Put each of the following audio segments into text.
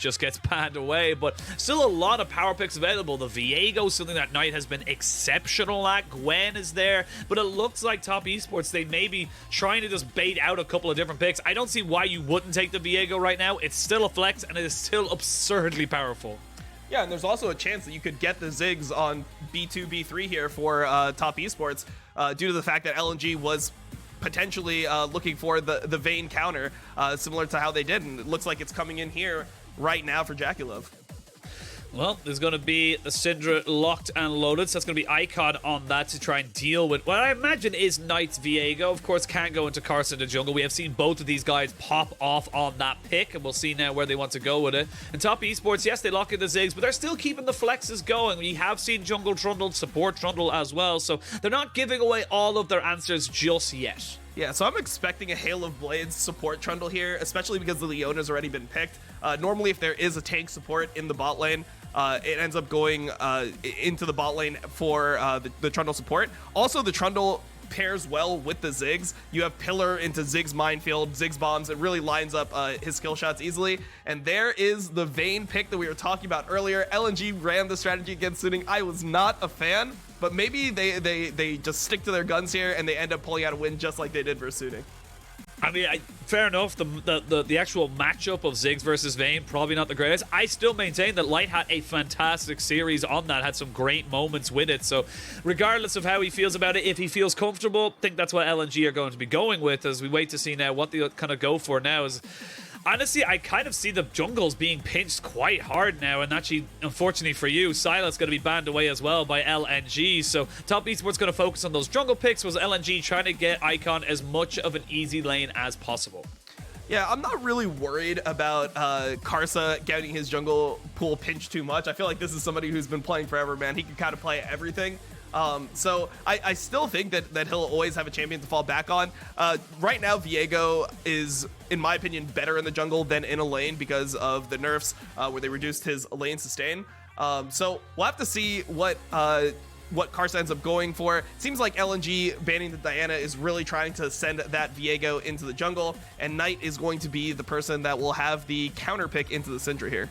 just gets panned away, but still a lot of power picks available. The Viego, something that Knight has been exceptional at. Gwen is there, but it looks like Top Esports, they may be trying to just bait out a couple of different picks. I don't see why you wouldn't take the Viego right now. It's still a flex, and it is still absurdly powerful. Yeah, and there's also a chance that you could get the Ziggs on B2, B3 here for Top Esports due to the fact that LNG was potentially looking for the Vayne counter, similar to how they did, and it looks like it's coming in here right now for JackeyLove. Well, there's going to be the Syndra locked and loaded, so that's going to be Icon on that to try and deal with what I imagine is Knight's Viego. Of course, can't go into karsa in the jungle. We have seen both of these guys pop off on that pick, and we'll see now where they want to go with it. And Top Esports, yes, they lock in the Ziggs, but they're still keeping the flexes going. We have seen jungle Trundle support Trundle as well, so they're not giving away all of their answers just yet. Yeah, so I'm expecting a Hail of Blades support Trundle here, especially because the Leona's already been picked. Normally, if there is a tank support in the bot lane, it ends up going into the bot lane for the Trundle support. Also, the Trundle pairs well with the Ziggs. You have Pillar into Ziggs Minefield, Ziggs Bombs. It really lines up his skill shots easily. And there is the Vayne pick that we were talking about earlier. LNG ran the strategy against Suning. I was not a fan, but maybe they just stick to their guns here and they end up pulling out a win just like they did versus Suning. I mean, fair enough. The actual matchup of Ziggs versus Vayne, probably not the greatest. I still maintain that Light had a fantastic series on that, had some great moments with it. So regardless of how he feels about it, if he feels comfortable, I think that's what LNG are going to be going with as we wait to see now what they kind of go for now. Is honestly, I kind of see the jungles being pinched quite hard now, and actually, unfortunately for you, Sylas going to be banned away as well by LNG, so Top Esports going to focus on those jungle picks, was LNG trying to get Icon as much of an easy lane as possible. Yeah, I'm not really worried about Karsa getting his jungle pool pinched too much. I feel like this is somebody who's been playing forever, man. He can kind of play everything. So I still think that he'll always have a champion to fall back on. Right now, Viego is, in my opinion, better in the jungle than in a lane because of the nerfs where they reduced his lane sustain. So we'll have to see what Karsa ends up going for. Seems like LNG banning the Diana is really trying to send that Viego into the jungle, and Knight is going to be the person that will have the counter pick into the Syndra here.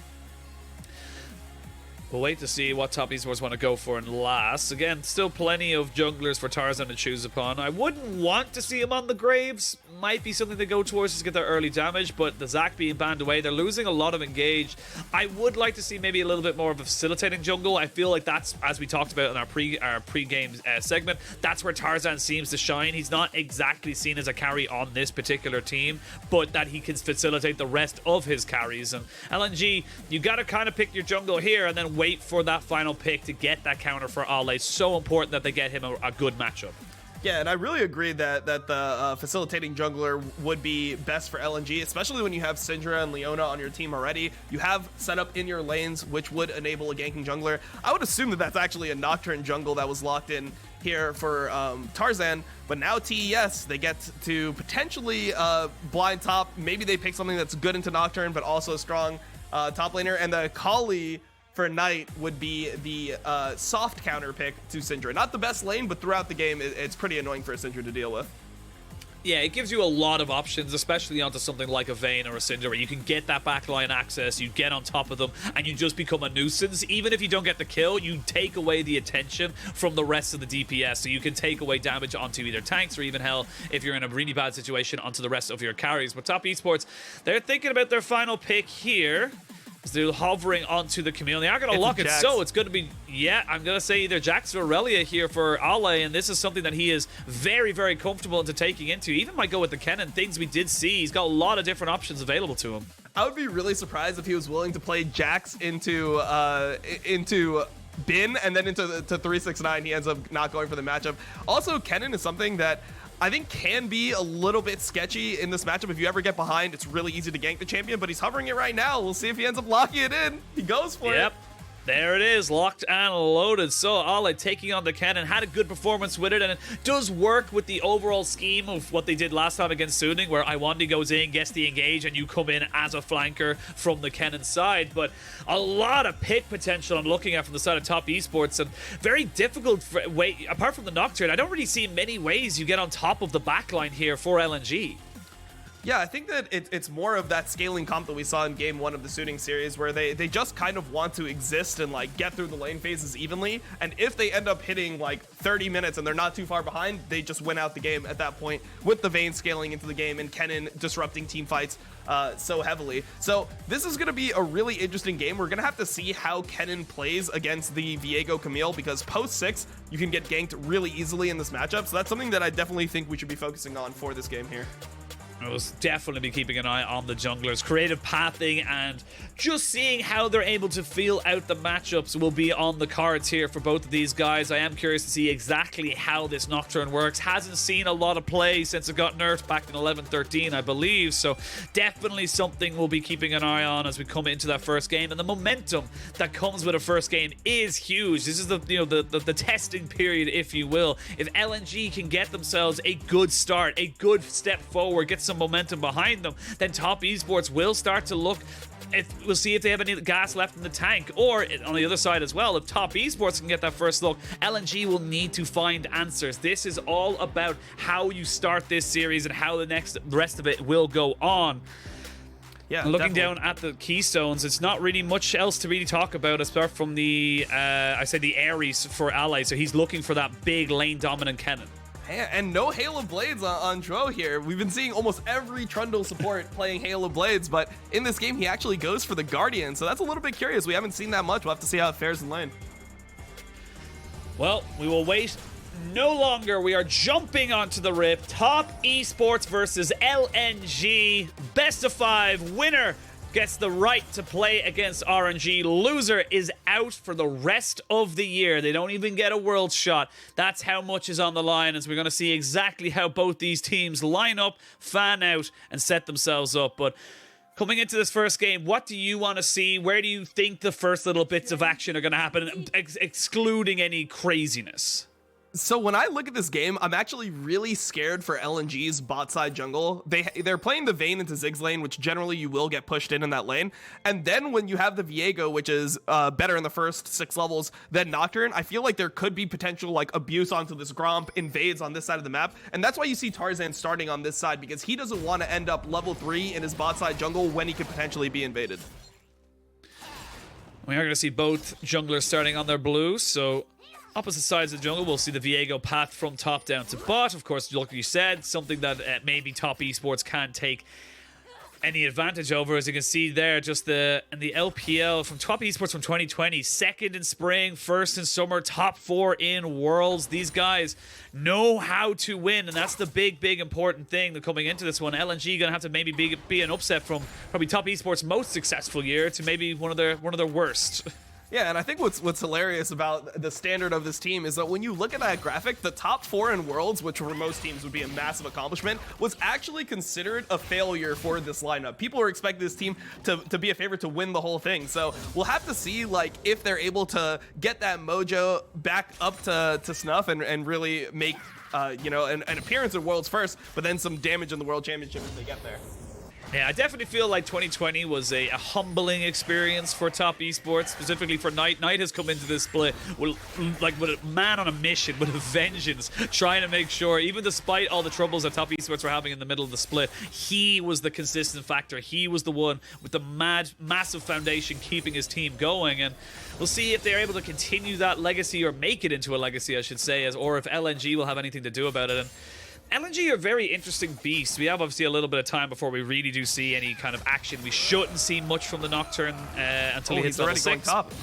We'll wait to see what Top Esports want to go for in last. Again, still plenty of junglers for Tarzan to choose upon. I wouldn't want to see him on the Graves. Might be something to go towards to get their early damage, but the Zac being banned away, they're losing a lot of engage. I would like to see maybe a little bit more of a facilitating jungle. I feel like that's, as we talked about in our pre-game segment, that's where Tarzan seems to shine. He's not exactly seen as a carry on this particular team, but that he can facilitate the rest of his carries. And LNG, you got to kind of pick your jungle here and then wait for that final pick to get that counter for Ale. It's so important that they get him a good matchup. Yeah, and I really agree that the facilitating jungler would be best for LNG, especially when you have Syndra and Leona on your team already. You have set up in your lanes, which would enable a ganking jungler. I would assume that that's actually a Nocturne jungle that was locked in here for Tarzan, but now TES, they get to potentially blind top. Maybe they pick something that's good into Nocturne, but also strong top laner, and the Akali for Knight would be the soft counter pick to Syndra. Not the best lane, but throughout the game, it's pretty annoying for a Syndra to deal with. Yeah, it gives you a lot of options, especially onto something like a Vayne or a Syndra, where you can get that backline access, you get on top of them, and you just become a nuisance. Even if you don't get the kill, you take away the attention from the rest of the DPS, so you can take away damage onto either tanks or even, hell, if you're in a really bad situation, onto the rest of your carries. But Top Esports, they're thinking about their final pick here. They're hovering onto the Camille. They are going to lock it, so it's going to be, yeah, I'm going to say either Jax or Aurelia here for Ale, and this is something that he is very, very comfortable into taking into. Even might go with the Kennen, things we did see. He's got a lot of different options available to him. I would be really surprised if he was willing to play Jax into Bin and then into 369. He ends up not going for the matchup. Also, Kennen is something that I think can be a little bit sketchy in this matchup. If you ever get behind, it's really easy to gank the champion, but he's hovering it right now. We'll see if he ends up locking it in. He goes for it. Yep. There it is, locked and loaded. So Ale taking on the Kennen, had a good performance with it, and it does work with the overall scheme of what they did last time against Suning, where Lwandy goes in, gets the engage, and you come in as a flanker from the Kennen side. But a lot of pick potential I'm looking at from the side of Top Esports, and very difficult way, apart from the Nocturne, I don't really see many ways you get on top of the backline here for LNG. Yeah, I think that it's more of that scaling comp that we saw in game 1 of the suiting series, where they just kind of want to exist and like get through the lane phases evenly. And if they end up hitting like 30 minutes and they're not too far behind, they just win out the game at that point, with the Vayne scaling into the game and Kennen disrupting team fights so heavily. So this is going to be a really interesting game. We're going to have to see how Kennen plays against the Viego Camille, because post 6 you can get ganked really easily in this matchup. So that's something that I definitely think we should be focusing on for this game here. I will definitely be keeping an eye on the junglers. Creative pathing and just seeing how they're able to feel out the matchups will be on the cards here for both of these guys. I am curious to see exactly how this Nocturne works. Hasn't seen a lot of play since it got nerfed back in 11-13, I believe. So definitely something we'll be keeping an eye on as we come into that first game. And the momentum that comes with a first game is huge. This is the testing period, if you will. If LNG can get themselves a good start, a good step forward, get some momentum behind them, then Top Esports will start to look. We'll see if they have any gas left in the tank, or on the other side as well, if Top Esports can get that first look, LNG will need to find answers. This is all about how you start this series and how the rest of it will go on. Yeah, looking definitely. down at the keystones, it's not really much else to really talk about apart from the the Ares for allies. So he's looking for that big lane dominant Kennen. And no Hail of Blades on Zhuo here. We've been seeing almost every Trundle support playing Hail of Blades, but in this game he actually goes for the Guardian, so that's a little bit curious. We haven't seen that much. We'll have to see how it fares in lane. Well, we will wait no longer. We are jumping onto the rip. Top Esports versus LNG. Best of 5. Winner gets the right to play against RNG. Loser is out for the rest of the year. They don't even get a world shot. That's how much is on the line, as we're going to see exactly how both these teams line up, fan out, and set themselves up. But coming into this first game, what do you want to see? Where do you think the first little bits of action are going to happen, excluding any craziness? So when I look at this game, I'm actually really scared for LNG's bot side jungle. They're playing the Vayne into Ziggs lane, which generally you will get pushed in that lane. And then when you have the Viego, which is better in the first 6 levels than Nocturne, I feel like there could be potential like abuse onto this Gromp, invades on this side of the map. And that's why you see Tarzan starting on this side, because he doesn't want to end up level 3 in his bot side jungle when he could potentially be invaded. We are going to see both junglers starting on their blue, so opposite sides of the jungle, we'll see the Viego path from top down to bot. Of course, like you said, something that maybe Top Esports can't take any advantage over. As you can see there, just in the LPL from Top Esports from 2020, second in spring, first in summer, top 4 in worlds. These guys know how to win, and that's the big important thing that coming into this one. LNG gonna have to maybe be an upset from probably Top Esports' most successful year to maybe one of their worst. Yeah, and I think what's hilarious about the standard of this team is that when you look at that graphic, the top 4 in Worlds, which for most teams would be a massive accomplishment, was actually considered a failure for this lineup. People are expecting this team to be a favorite to win the whole thing. So we'll have to see like if they're able to get that mojo back up to snuff and really make an appearance at Worlds first, but then some damage in the World Championship if they get there. Yeah, I definitely feel like 2020 was a humbling experience for Top Esports, specifically for Knight. Knight has come into this split with a man on a mission, with a vengeance, trying to make sure, even despite all the troubles that Top Esports were having in the middle of the split, he was the consistent factor. He was the one with the massive foundation keeping his team going, and we'll see if they're able to continue that legacy, or make it into a legacy, I should say, or if LNG will have anything to do about it. And LNG are very interesting beasts. We have obviously a little bit of time before we really do see any kind of action. We shouldn't see much from the Nocturne until he hits level 6. Going top.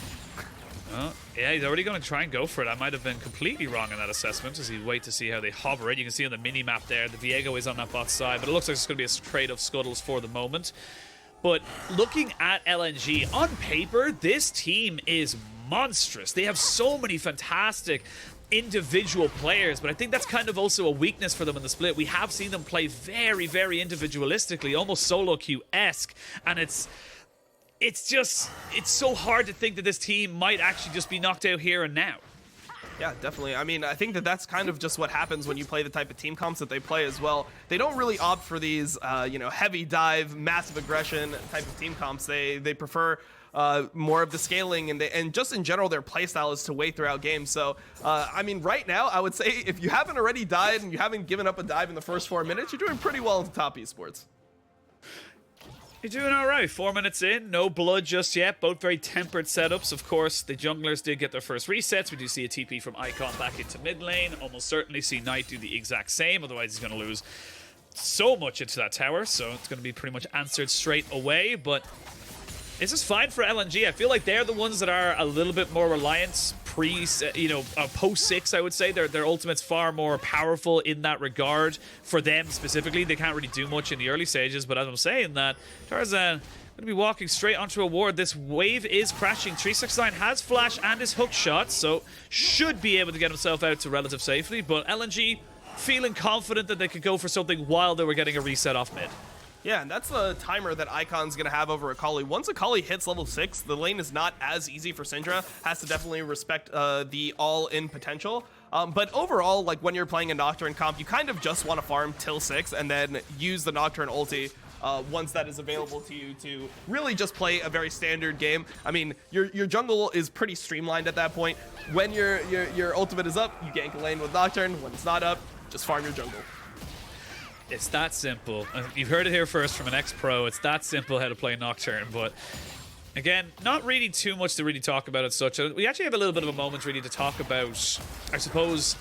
Yeah, he's already going to try and go for it. I might have been completely wrong in that assessment, as he'd wait to see how they hover it. You can see on the mini-map there, the Viego is on that bot side, but it looks like it's going to be a trade of scuttles for the moment. But looking at LNG, on paper, this team is monstrous. They have so many fantastic individual players, but I think that's kind of also a weakness for them in the split. We have seen them play very individualistically, almost solo queue-esque, and it's so hard to think that this team might actually just be knocked out here and now. Yeah, definitely. I mean, I think that's kind of just what happens when you play the type of team comps that they play as well. They don't really opt for these, heavy dive, massive aggression type of team comps. They prefer more of the scaling, and just in general, their playstyle is to wait throughout games. So, I mean, right now, I would say if you haven't already died and you haven't given up a dive in the first 4 minutes, you're doing pretty well into Top Esports. You're doing all right. 4 minutes in, no blood just yet. Both very tempered setups. Of course, the junglers did get their first resets. We do see a TP from Icon back into mid lane. Almost certainly see Knight do the exact same. Otherwise, he's going to lose so much into that tower. So it's going to be pretty much answered straight away. But this is fine for LNG. I feel like they're the ones that are a little bit more reliant post 6, I would say. Their ultimate's far more powerful in that regard for them specifically. They can't really do much in the early stages, but as I'm saying that, Tarzan going to be walking straight onto a ward. This wave is crashing. 369 has flash and his hook shot, so should be able to get himself out to relative safety, but LNG feeling confident that they could go for something while they were getting a reset off mid. Yeah, and that's the timer that Icon's going to have over Akali. Once Akali hits level 6, the lane is not as easy for Syndra. Has to definitely respect the all-in potential. But overall, like when you're playing a Nocturne comp, you kind of just want to farm till 6 and then use the Nocturne ulti once that is available to you to really just play a very standard game. I mean, your jungle is pretty streamlined at that point. When your ultimate is up, you gank a lane with Nocturne. When it's not up, just farm your jungle. It's that simple. You've heard it here first from an ex-pro. It's that simple how to play Nocturne. But again, not really too much to really talk about as such. We actually have a little bit of a moment really to talk about, I suppose,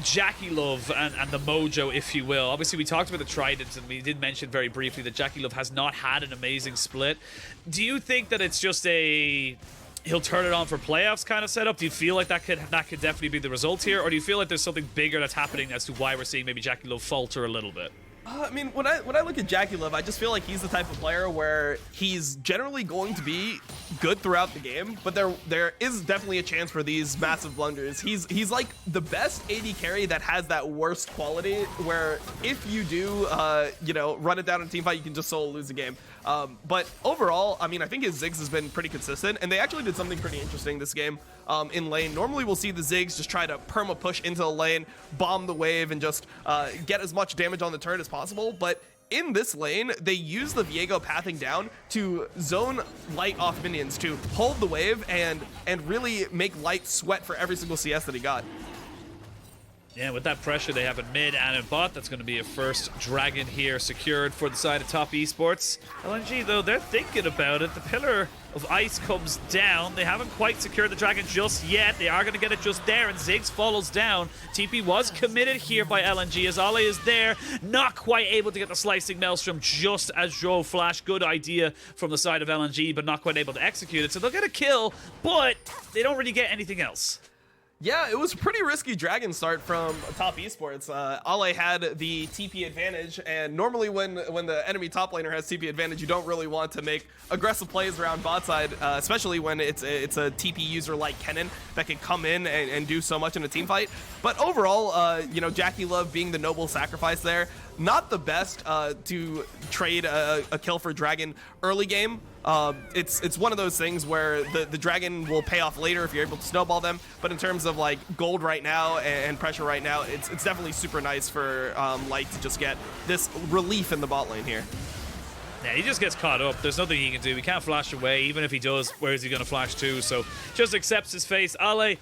JackeyLove and the mojo, if you will. Obviously, we talked about the Trident, and we did mention very briefly that JackeyLove has not had an amazing split. Do you think that it's just a he'll turn it on for playoffs kind of setup? Do you feel like that could definitely be the result here, or do you feel like there's something bigger that's happening as to why we're seeing maybe JackeyLove falter a little bit? I mean, when I look at JackeyLove, I just feel like he's the type of player where he's generally going to be good throughout the game, but there is definitely a chance for these massive blunders. He's like the best AD carry that has that worst quality, where if you do run it down in a team fight, you can just solo lose the game. But overall, I mean, I think his Ziggs has been pretty consistent, and they actually did something pretty interesting this game in lane. Normally, we'll see the Ziggs just try to perma push into the lane, bomb the wave, and just get as much damage on the turret as possible. But in this lane, they use the Viego pathing down to zone Light off minions to hold the wave and really make Light sweat for every single CS that he got. Yeah, with that pressure they have in mid and in bot, that's going to be a first dragon here secured for the side of top esports. LNG, though, they're thinking about it. The pillar of ice comes down. They haven't quite secured the dragon just yet. They are going to get it just there, and Ziggs follows down. TP was committed here by LNG as Ale is there. Not quite able to get the slicing maelstrom just as Zhuo flashed. Good idea from the side of LNG, but not quite able to execute it. So they'll get a kill, but they don't really get anything else. Yeah, it was a pretty risky dragon start from top esports. Ale had the TP advantage, and normally when the enemy top laner has TP advantage, you don't really want to make aggressive plays around bot side, especially when it's a TP user like Kennen that can come in and do so much in a team fight. But overall, JackeyLove being the noble sacrifice there, not the best to trade a kill for dragon early game. It's one of those things where the dragon will pay off later if you're able to snowball them, but in terms of like gold right now and pressure right now, it's definitely super nice for Light to just get this relief in the bot lane here. Yeah, he just gets caught up. There's nothing he can do. He can't flash away. Even if he does, where is he going to flash to? So just accepts his face. Ale,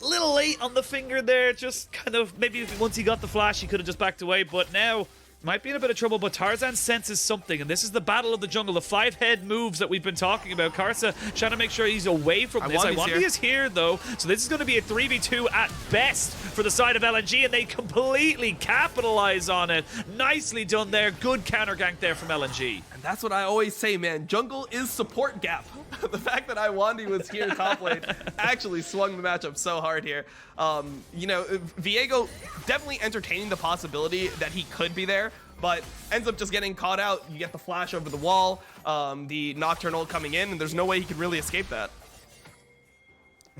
little late on the finger there. Just kind of, maybe once he got the flash, he could have just backed away, but now might be in a bit of trouble. But Tarzan senses something, and this is the battle of the jungle, the 5-head moves that we've been talking about. Karsa trying to make sure he's away from this. Lwandy is here, though, so this is going to be a 3v2 at best for the side of LNG, and they completely capitalize on it. Nicely done there. Good counter gank there from LNG. And that's what I always say, man. Jungle is support gap. The fact that Lwandy was here top lane actually swung the matchup so hard here. Viego definitely entertaining the possibility that he could be there, but ends up just getting caught out. You get the flash over the wall, the Nocturnal coming in, and there's no way he could really escape that.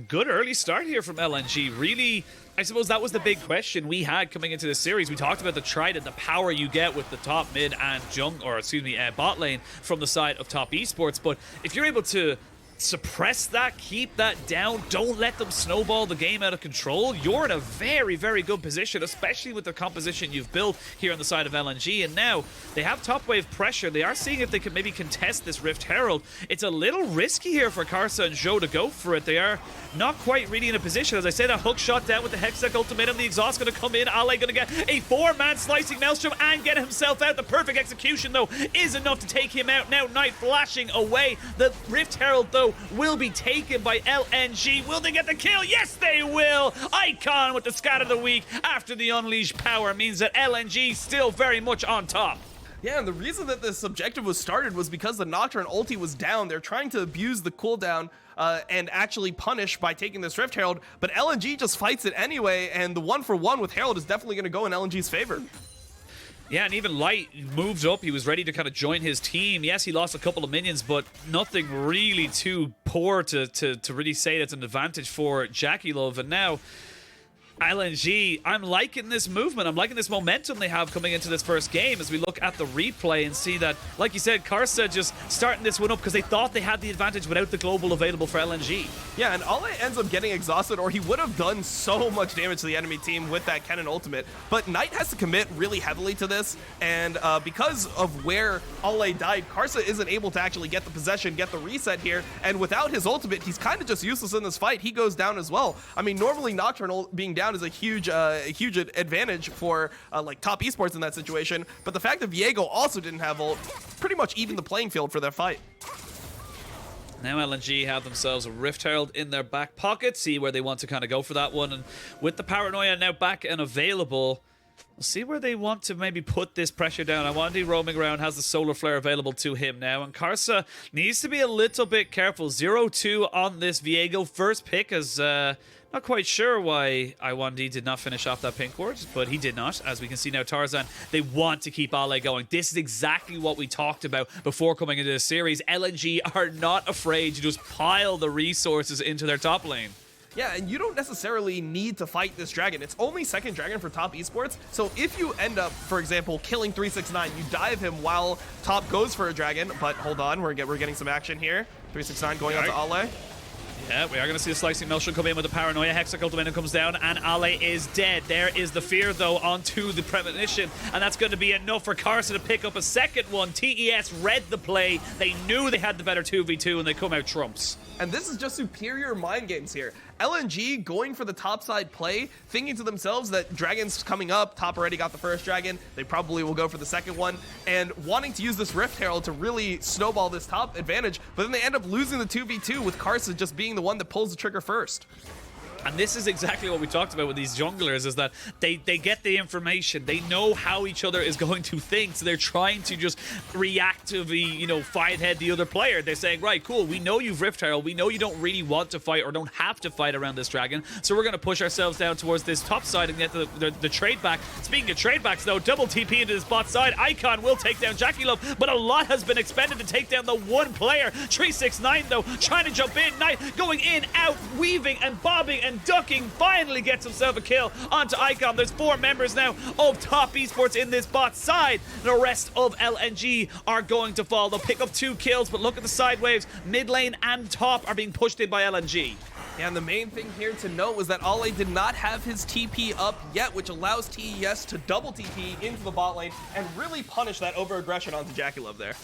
Good early start here from LNG. Really, I suppose that was the big question we had coming into this series. We talked about the Trident, the power you get with the top mid and bot lane from the side of top esports. But if you're able to suppress that, keep that down, don't let them snowball the game out of control, you're in a very, very good position, especially with the composition you've built here on the side of LNG. And now they have top wave pressure. They are seeing if they can maybe contest this Rift Herald. It's a little risky here for Karsa and Zhuo to go for it. They are not quite really in a position. As I said, a hook shot down with the Hextech ultimatum. The exhaust going to come in. Ale going to get a 4-man slicing Maelstrom and get himself out. The perfect execution, though, is enough to take him out. Now Knight flashing away. The Rift Herald, though, will be taken by LNG. Will they get the kill? Yes, they will. Icon with the scat of the week after the unleashed power means that LNG still very much on top. Yeah, and the reason that this objective was started was because the Nocturne ulti was down. They're trying to abuse the cooldown and actually punish by taking this Rift Herald, but LNG just fights it anyway, and the 1-for-1 with Herald is definitely going to go in LNG's favor. Yeah, and even Light moved up. He was ready to kind of join his team. Yes, he lost a couple of minions, but nothing really too poor to really say that's an advantage for JackeyLove. And now LNG, I'm liking this movement. I'm liking this momentum they have coming into this first game as we look at the replay and see that, like you said, Karsa just starting this one up because they thought they had the advantage without the global available for LNG. Yeah, and Ale ends up getting exhausted, or he would have done so much damage to the enemy team with that Kennen ultimate. But Knight has to commit really heavily to this, and because of where Ale died, Karsa isn't able to actually get the possession, get the reset here, and without his ultimate, he's kind of just useless in this fight. He goes down as well. I mean, normally Nocturne being down is a huge advantage for like top esports in that situation, but the fact that Viego also didn't have ult pretty much evened the playing field for that fight. Now LNG have themselves a Rift Herald in their back pocket, see where they want to kind of go for that one, and with the Paranoia now back and available, we'll see where they want to maybe put this pressure down. Lwandy roaming around, has the Solar Flare available to him now, and Karsa needs to be a little bit careful. 0-2 on this Viego first pick, as not quite sure why Lwandy did not finish off that pink ward, but he did not. As we can see now, Tarzan, they want to keep Ale going. This is exactly what we talked about before coming into this series. LNG are not afraid to just pile the resources into their top lane. Yeah, and you don't necessarily need to fight this dragon. It's only second dragon for top esports, so if you end up, for example, killing 369, you dive him while top goes for a dragon, but hold on, we're getting some action here. 369 going out to Ale. Yeah, we are going to see the Slicing Maelstrom come in with the Paranoia. Hextech ultimatum comes down, and Ale is dead. There is the fear, though, onto the premonition, and that's going to be enough for Karsa to pick up a second one. TES read the play. They knew they had the better 2v2, and they come out trumps. And this is just superior mind games here. LNG going for the topside play, thinking to themselves that dragon's coming up, top already got the first dragon, they probably will go for the second one, and wanting to use this Rift Herald to really snowball this top advantage, but then they end up losing the 2v2 with Karsa just being the one that pulls the trigger first. And this is exactly what we talked about with these junglers, is that they get the information. They know how each other is going to think, so they're trying to just reactively, you know, fight head the other player. They're saying, right, cool, we know you've Rift Herald, we know you don't really want to fight or don't have to fight around this dragon, so we're going to push ourselves down towards this top side and get the trade back. Speaking of trade backs, though, double TP into this bot side. Icon will take down JackeyLove, but a lot has been expended to take down the one player. 369, though, trying to jump in. Knight going in, out, weaving and bobbing and ducking, finally gets himself a kill onto Icon. There's 4 members now of top esports in this bot side. The rest of LNG are going to fall. They'll pick up 2 kills, but look at the side waves. Mid lane and top are being pushed in by LNG. And the main thing here to note was that Ale did not have his TP up yet, which allows TES to double TP into the bot lane and really punish that over-aggression onto JackeyLove there.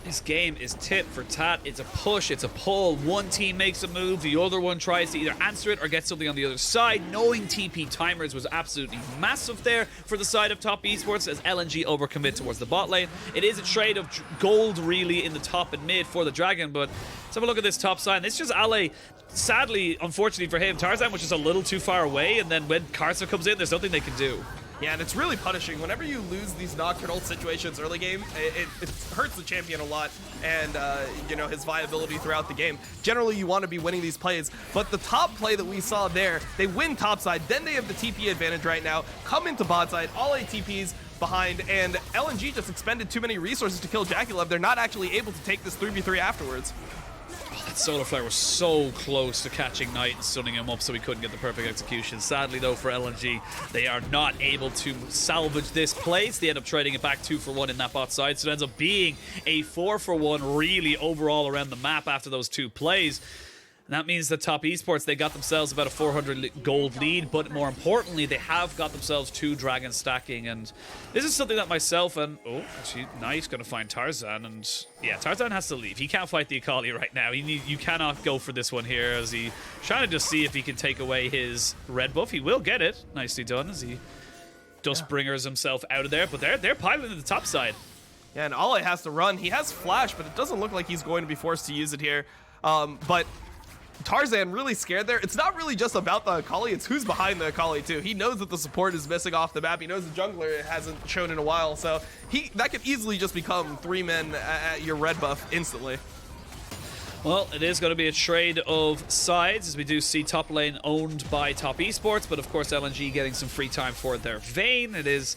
This game is tit for tat. It's a push, it's a pull. One team makes a move, the other one tries to either answer it or get something on the other side. Knowing TP timers was absolutely massive there for the side of top esports as LNG overcommit towards the bot lane. It is a trade of gold really in the top and mid for the dragon, but let's have a look at this top side. It's just Ale. Sadly, unfortunately for him, Tarzan was just a little too far away, and then when Karsa comes in, there's nothing they can do. Yeah, and it's really punishing. Whenever you lose these nocturnal situations early game, it hurts the champion a lot and, you know, his viability throughout the game. Generally, you want to be winning these plays, but the top play that we saw there, they win topside, then they have the TP advantage right now, come into bot side, all ATPs behind, and LNG just expended too many resources to kill JackeyLove. They're not actually able to take this 3v3 afterwards. That Solar Flare was so close to catching Knight and stunning him up, so he couldn't get the perfect execution. Sadly, though, for LNG, they are not able to salvage this place. They end up trading it back 2-for-1 in that bot side, so it ends up being a 4-for-1 really overall around the map after those 2 plays. And that means that Top Esports, they got themselves about a 400 gold lead, but more importantly, they have got themselves 2 dragon stacking. And this is something that myself and... Oh, actually, Knight's going to find Tarzan. And yeah, Tarzan has to leave. He can't fight the Akali right now. You cannot go for this one here as he trying to just see if he can take away his red buff. He will get it. Nicely done as he Dustbringers himself out of there. But they're piloting the top side. Yeah, and Ale has to run. He has flash, but it doesn't look like he's going to be forced to use it here. But Tarzan really scared there. It's not really just about the Akali, it's who's behind the Akali too. He knows that the support is missing off the map. He knows the jungler hasn't shown in a while, so that could easily just become 3 men at your red buff instantly. Well, it is going to be a trade of sides, as we do see top lane owned by Top Esports, but of course LNG getting some free time for their Vayne. It is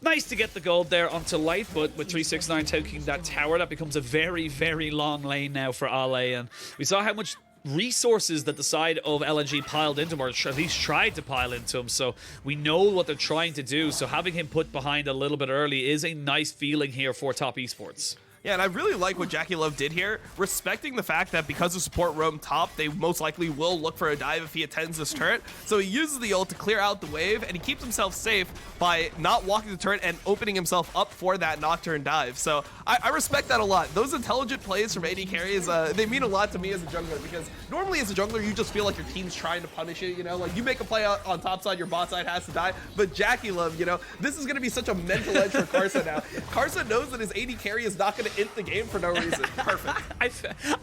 nice to get the gold there onto light, but with 369 taking that tower, that becomes a very, very long lane now for Ale, and we saw how much resources that the side of LNG piled into him, or at least tried to pile into him, so we know what they're trying to do, so having him put behind a little bit early is a nice feeling here for Top Esports. Yeah, and I really like what JackeyLove did here, respecting the fact that because of support roam top, they most likely will look for a dive if he attends this turret. So he uses the ult to clear out the wave, and he keeps himself safe by not walking the turret and opening himself up for that Nocturne dive. So I respect that a lot. Those intelligent plays from AD carries, they mean a lot to me as a jungler, because normally as a jungler, you just feel like your team's trying to punish you, you know? Like, you make a play on top side, your bot side has to die, but JackeyLove, you know, this is going to be such a mental edge for Karsa now. Karsa knows that his AD carry is not going to int the game for no reason. Perfect.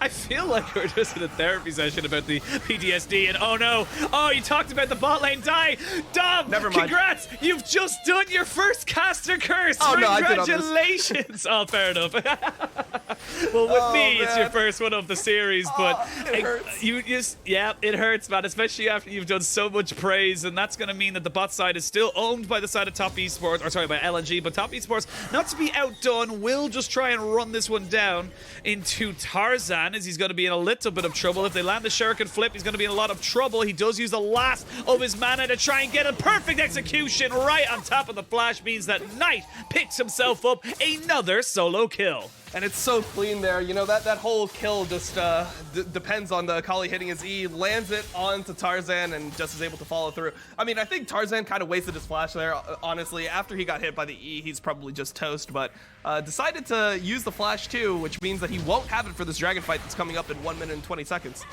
I feel like we're just in a therapy session about the PTSD, and oh no, oh, you talked about the bot lane die. Dom, never mind. Congrats, you've just done your first caster curse. Oh, congratulations. Oh, fair enough. Well, with me, it's your first one of the series, but it hurts. You just, yeah, it hurts, man, especially after you've done so much praise, and that's going to mean that the bot side is still owned by the side of Top Esports, or sorry, by LNG, but Top Esports, not to be outdone, will just try and run this one down into Tarzan, as he's going to be in a little bit of trouble. If they land the shuriken flip, he's going to be in a lot of trouble. He does use the last of his mana to try and get a perfect execution right on top of the flash, means that Knight picks himself up another solo kill. And it's so clean there. You know, that whole kill just depends on the Akali hitting his E, lands it onto Tarzan, and just is able to follow through. I mean, I think Tarzan kind of wasted his flash there, honestly. After he got hit by the E, he's probably just toast, but decided to use the flash too, which means that he won't have it for this dragon fight that's coming up in 1 minute and 20 seconds.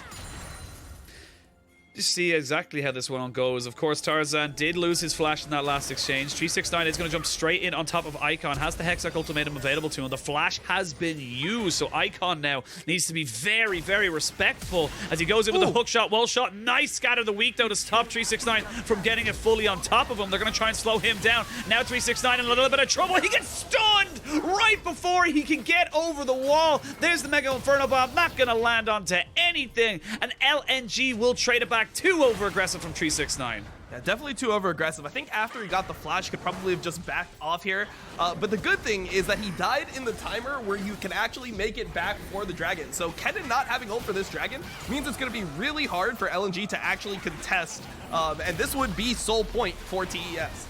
Just see exactly how this one goes. Of course, Tarzan did lose his flash in that last exchange. 369 is going to jump straight in on top of Icon, has the Hextech ultimatum available to him. The flash has been used, so Icon now needs to be very, very respectful as he goes in with the hook shot, wall shot. Nice scatter the weak, though, to stop 369 from getting it fully on top of him. They're going to try and slow him down. Now 369 in a little bit of trouble. He gets stunned right before he can get over the wall. There's the Mega Inferno Bomb, not going to land onto anything, and LNG will trade it back. Too over-aggressive from 369. Yeah, definitely too over-aggressive. I think after he got the flash, could probably have just backed off here. But the good thing is that he died in the timer where you can actually make it back for the dragon. So Kennen not having ult for this dragon means it's going to be really hard for LNG to actually contest. And this would be sole point for TES.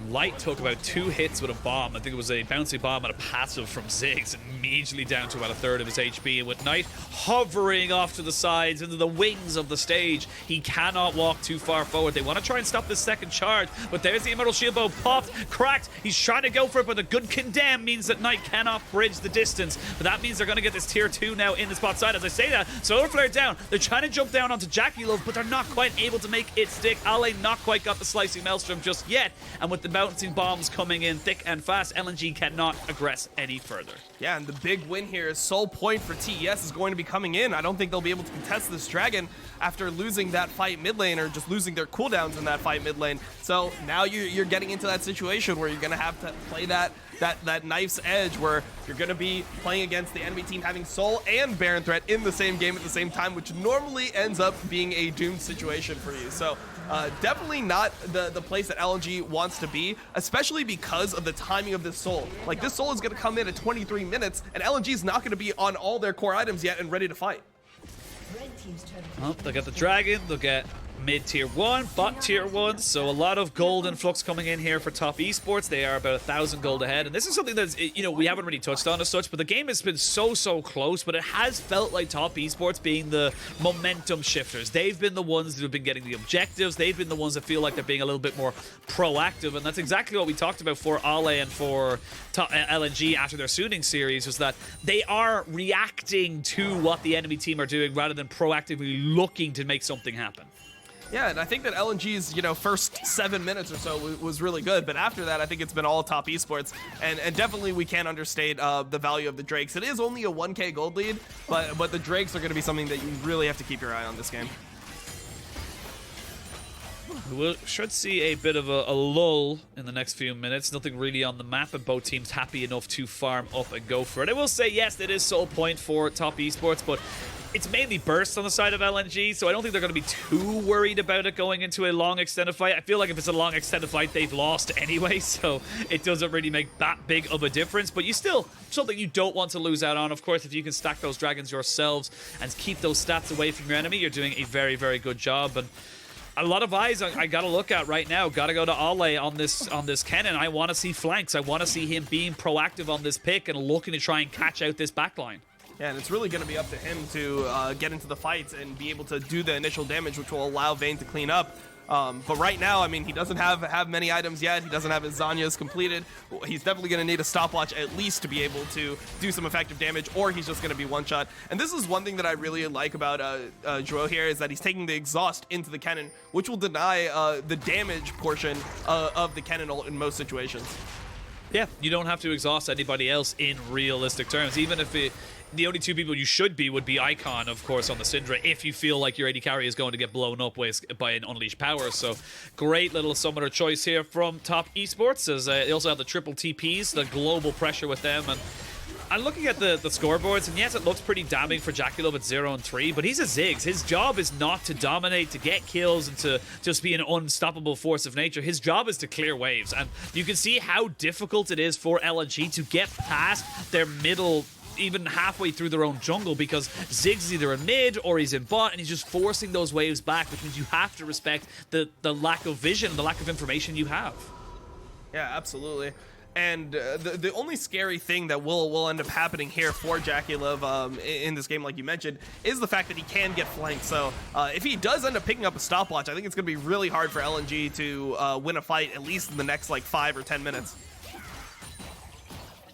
Light took about 2 hits with a bomb. I think it was a bouncy bomb and a passive from Ziggs, immediately down to about a third of his HP. And with Knight hovering off to the sides into the wings of the stage, he cannot walk too far forward. They want to try and stop this second charge, but there's the Immortal Shield Bow popped, cracked. He's trying to go for it, but the good condemn means that Knight cannot bridge the distance. But that means they're going to get this tier 2 now in the spot side. As I say that, Solar Flare down. They're trying to jump down onto JackeyLove, but they're not quite able to make it stick. Ale not quite got the slicing maelstrom just yet, and with the bouncing bombs coming in thick and fast, LNG cannot aggress any further. Yeah, and the big win here is sole point for TES is going to be coming in. I don't think they'll be able to contest this dragon after losing that fight mid lane, or just losing their cooldowns in that fight mid lane. So now you're getting into that situation where you're going to have to play that knife's edge, where you're going to be playing against the enemy team having Soul and Baron threat in the same game at the same time, which normally ends up being a doomed situation for you. So definitely not the place that LNG wants to be, especially because of the timing of this soul. Like, this soul is going to come in at 23 minutes, and LNG is not going to be on all their core items yet and ready to fight. Well, they'll get the dragon, they'll get mid tier 1, bot tier 1, so a lot of gold influx coming in here for top esports. They are about 1,000 gold ahead, and this is something that's, you know, we haven't really touched on as such, but the game has been so close, but it has felt like top esports being the momentum shifters. They've been the ones that have been getting the objectives, they've been the ones that feel like they're being a little bit more proactive, and that's exactly what we talked about for Ale and for LNG after their Soothing series, was that they are reacting to what the enemy team are doing rather than proactively looking to make something happen. Yeah, and I think that LNG's, you know, first 7 minutes or so was really good, but after that, I think it's been all top esports, and definitely we can't understate the value of the Drakes. It is only a 1k gold lead, but the Drakes are going to be something that you really have to keep your eye on this game. We should see a bit of a lull in the next few minutes. Nothing really on the map, and both teams happy enough to farm up and go for it. I will say, yes, it is sole point for top esports, but it's mainly burst on the side of LNG, so I don't think they're going to be too worried about it going into a long extended fight. I feel like if it's a long extended fight, they've lost anyway, so it doesn't really make that big of a difference. But you still, something you don't want to lose out on. Of course, if you can stack those dragons yourselves and keep those stats away from your enemy, you're doing a very good job. And a lot of eyes I gotta look at right now. Gotta go to Ale on this Kennen. I want to see flanks. I want to see him being proactive on this pick and looking to try and catch out this backline. Yeah, and it's really going to be up to him to get into the fights and be able to do the initial damage, which will allow Vayne to clean up. But right now, I mean, he doesn't have many items yet. He doesn't have his Zanyas completed. He's definitely going to need a stopwatch at least to be able to do some effective damage, or he's just going to be one-shot. And this is one thing that I really like about Zhuo here, is that he's taking the exhaust into the Kennen, which will deny the damage portion of the Kennen ult in most situations. Yeah, you don't have to exhaust anybody else in realistic terms, even if the only two people you should be would be Icon, of course, on the Syndra, if you feel like your AD carry is going to get blown up by an Unleashed Power. So great little summoner choice here from top esports, as they also have the triple TPs, the global pressure with them. And I'm looking at the scoreboards, and yes, it looks pretty damning for JackeyLove at 0 and 3, but he's a Ziggs. His job is not to dominate, to get kills, and to just be an unstoppable force of nature. His job is to clear waves, and you can see how difficult it is for LNG to get past their middle, even halfway through their own jungle, because Ziggs is either in mid or he's in bot, and he's just forcing those waves back, which means you have to respect the lack of vision, the lack of information you have. Yeah, absolutely. And the only scary thing that will end up happening here for JackeyLove in this game, like you mentioned, is the fact that he can get flanked. So if he does end up picking up a stopwatch, I think it's going to be really hard for LNG to win a fight, at least in the next like 5 or 10 minutes.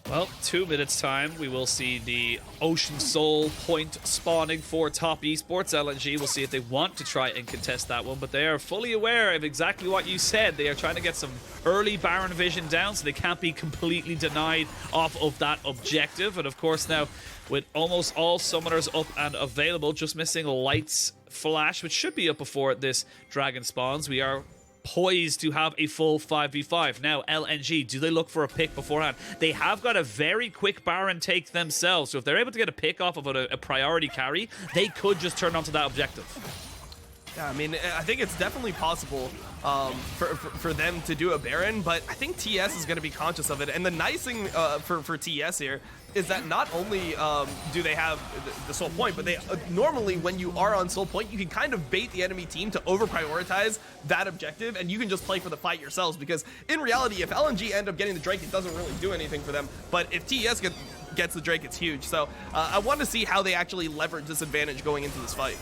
Well, 2 minutes time, we will see the Ocean Soul point spawning for top esports. LNG, we'll see if they want to try and contest that one, but they are fully aware of exactly what you said. They are trying to get some early Baron vision down so they can't be completely denied off of that objective. And of course now, with almost all summoners up and available, just missing Light's Flash, which should be up before this dragon spawns, we are poised to have a full 5v5. Now, LNG, do they look for a pick beforehand? They have got a very quick Baron take themselves, so if they're able to get a pick off of a priority carry, they could just turn onto that objective. Yeah, I mean, I think it's definitely possible for them to do a Baron, but I think TES is going to be conscious of it. And the nice thing for TES here is that not only do they have the soul point, but they normally, when you are on soul point, you can kind of bait the enemy team to over-prioritize that objective, and you can just play for the fight yourselves, because in reality, if LNG end up getting the Drake, it doesn't really do anything for them, but if TES gets the Drake, it's huge. So I want to see how they actually leverage this advantage going into this fight.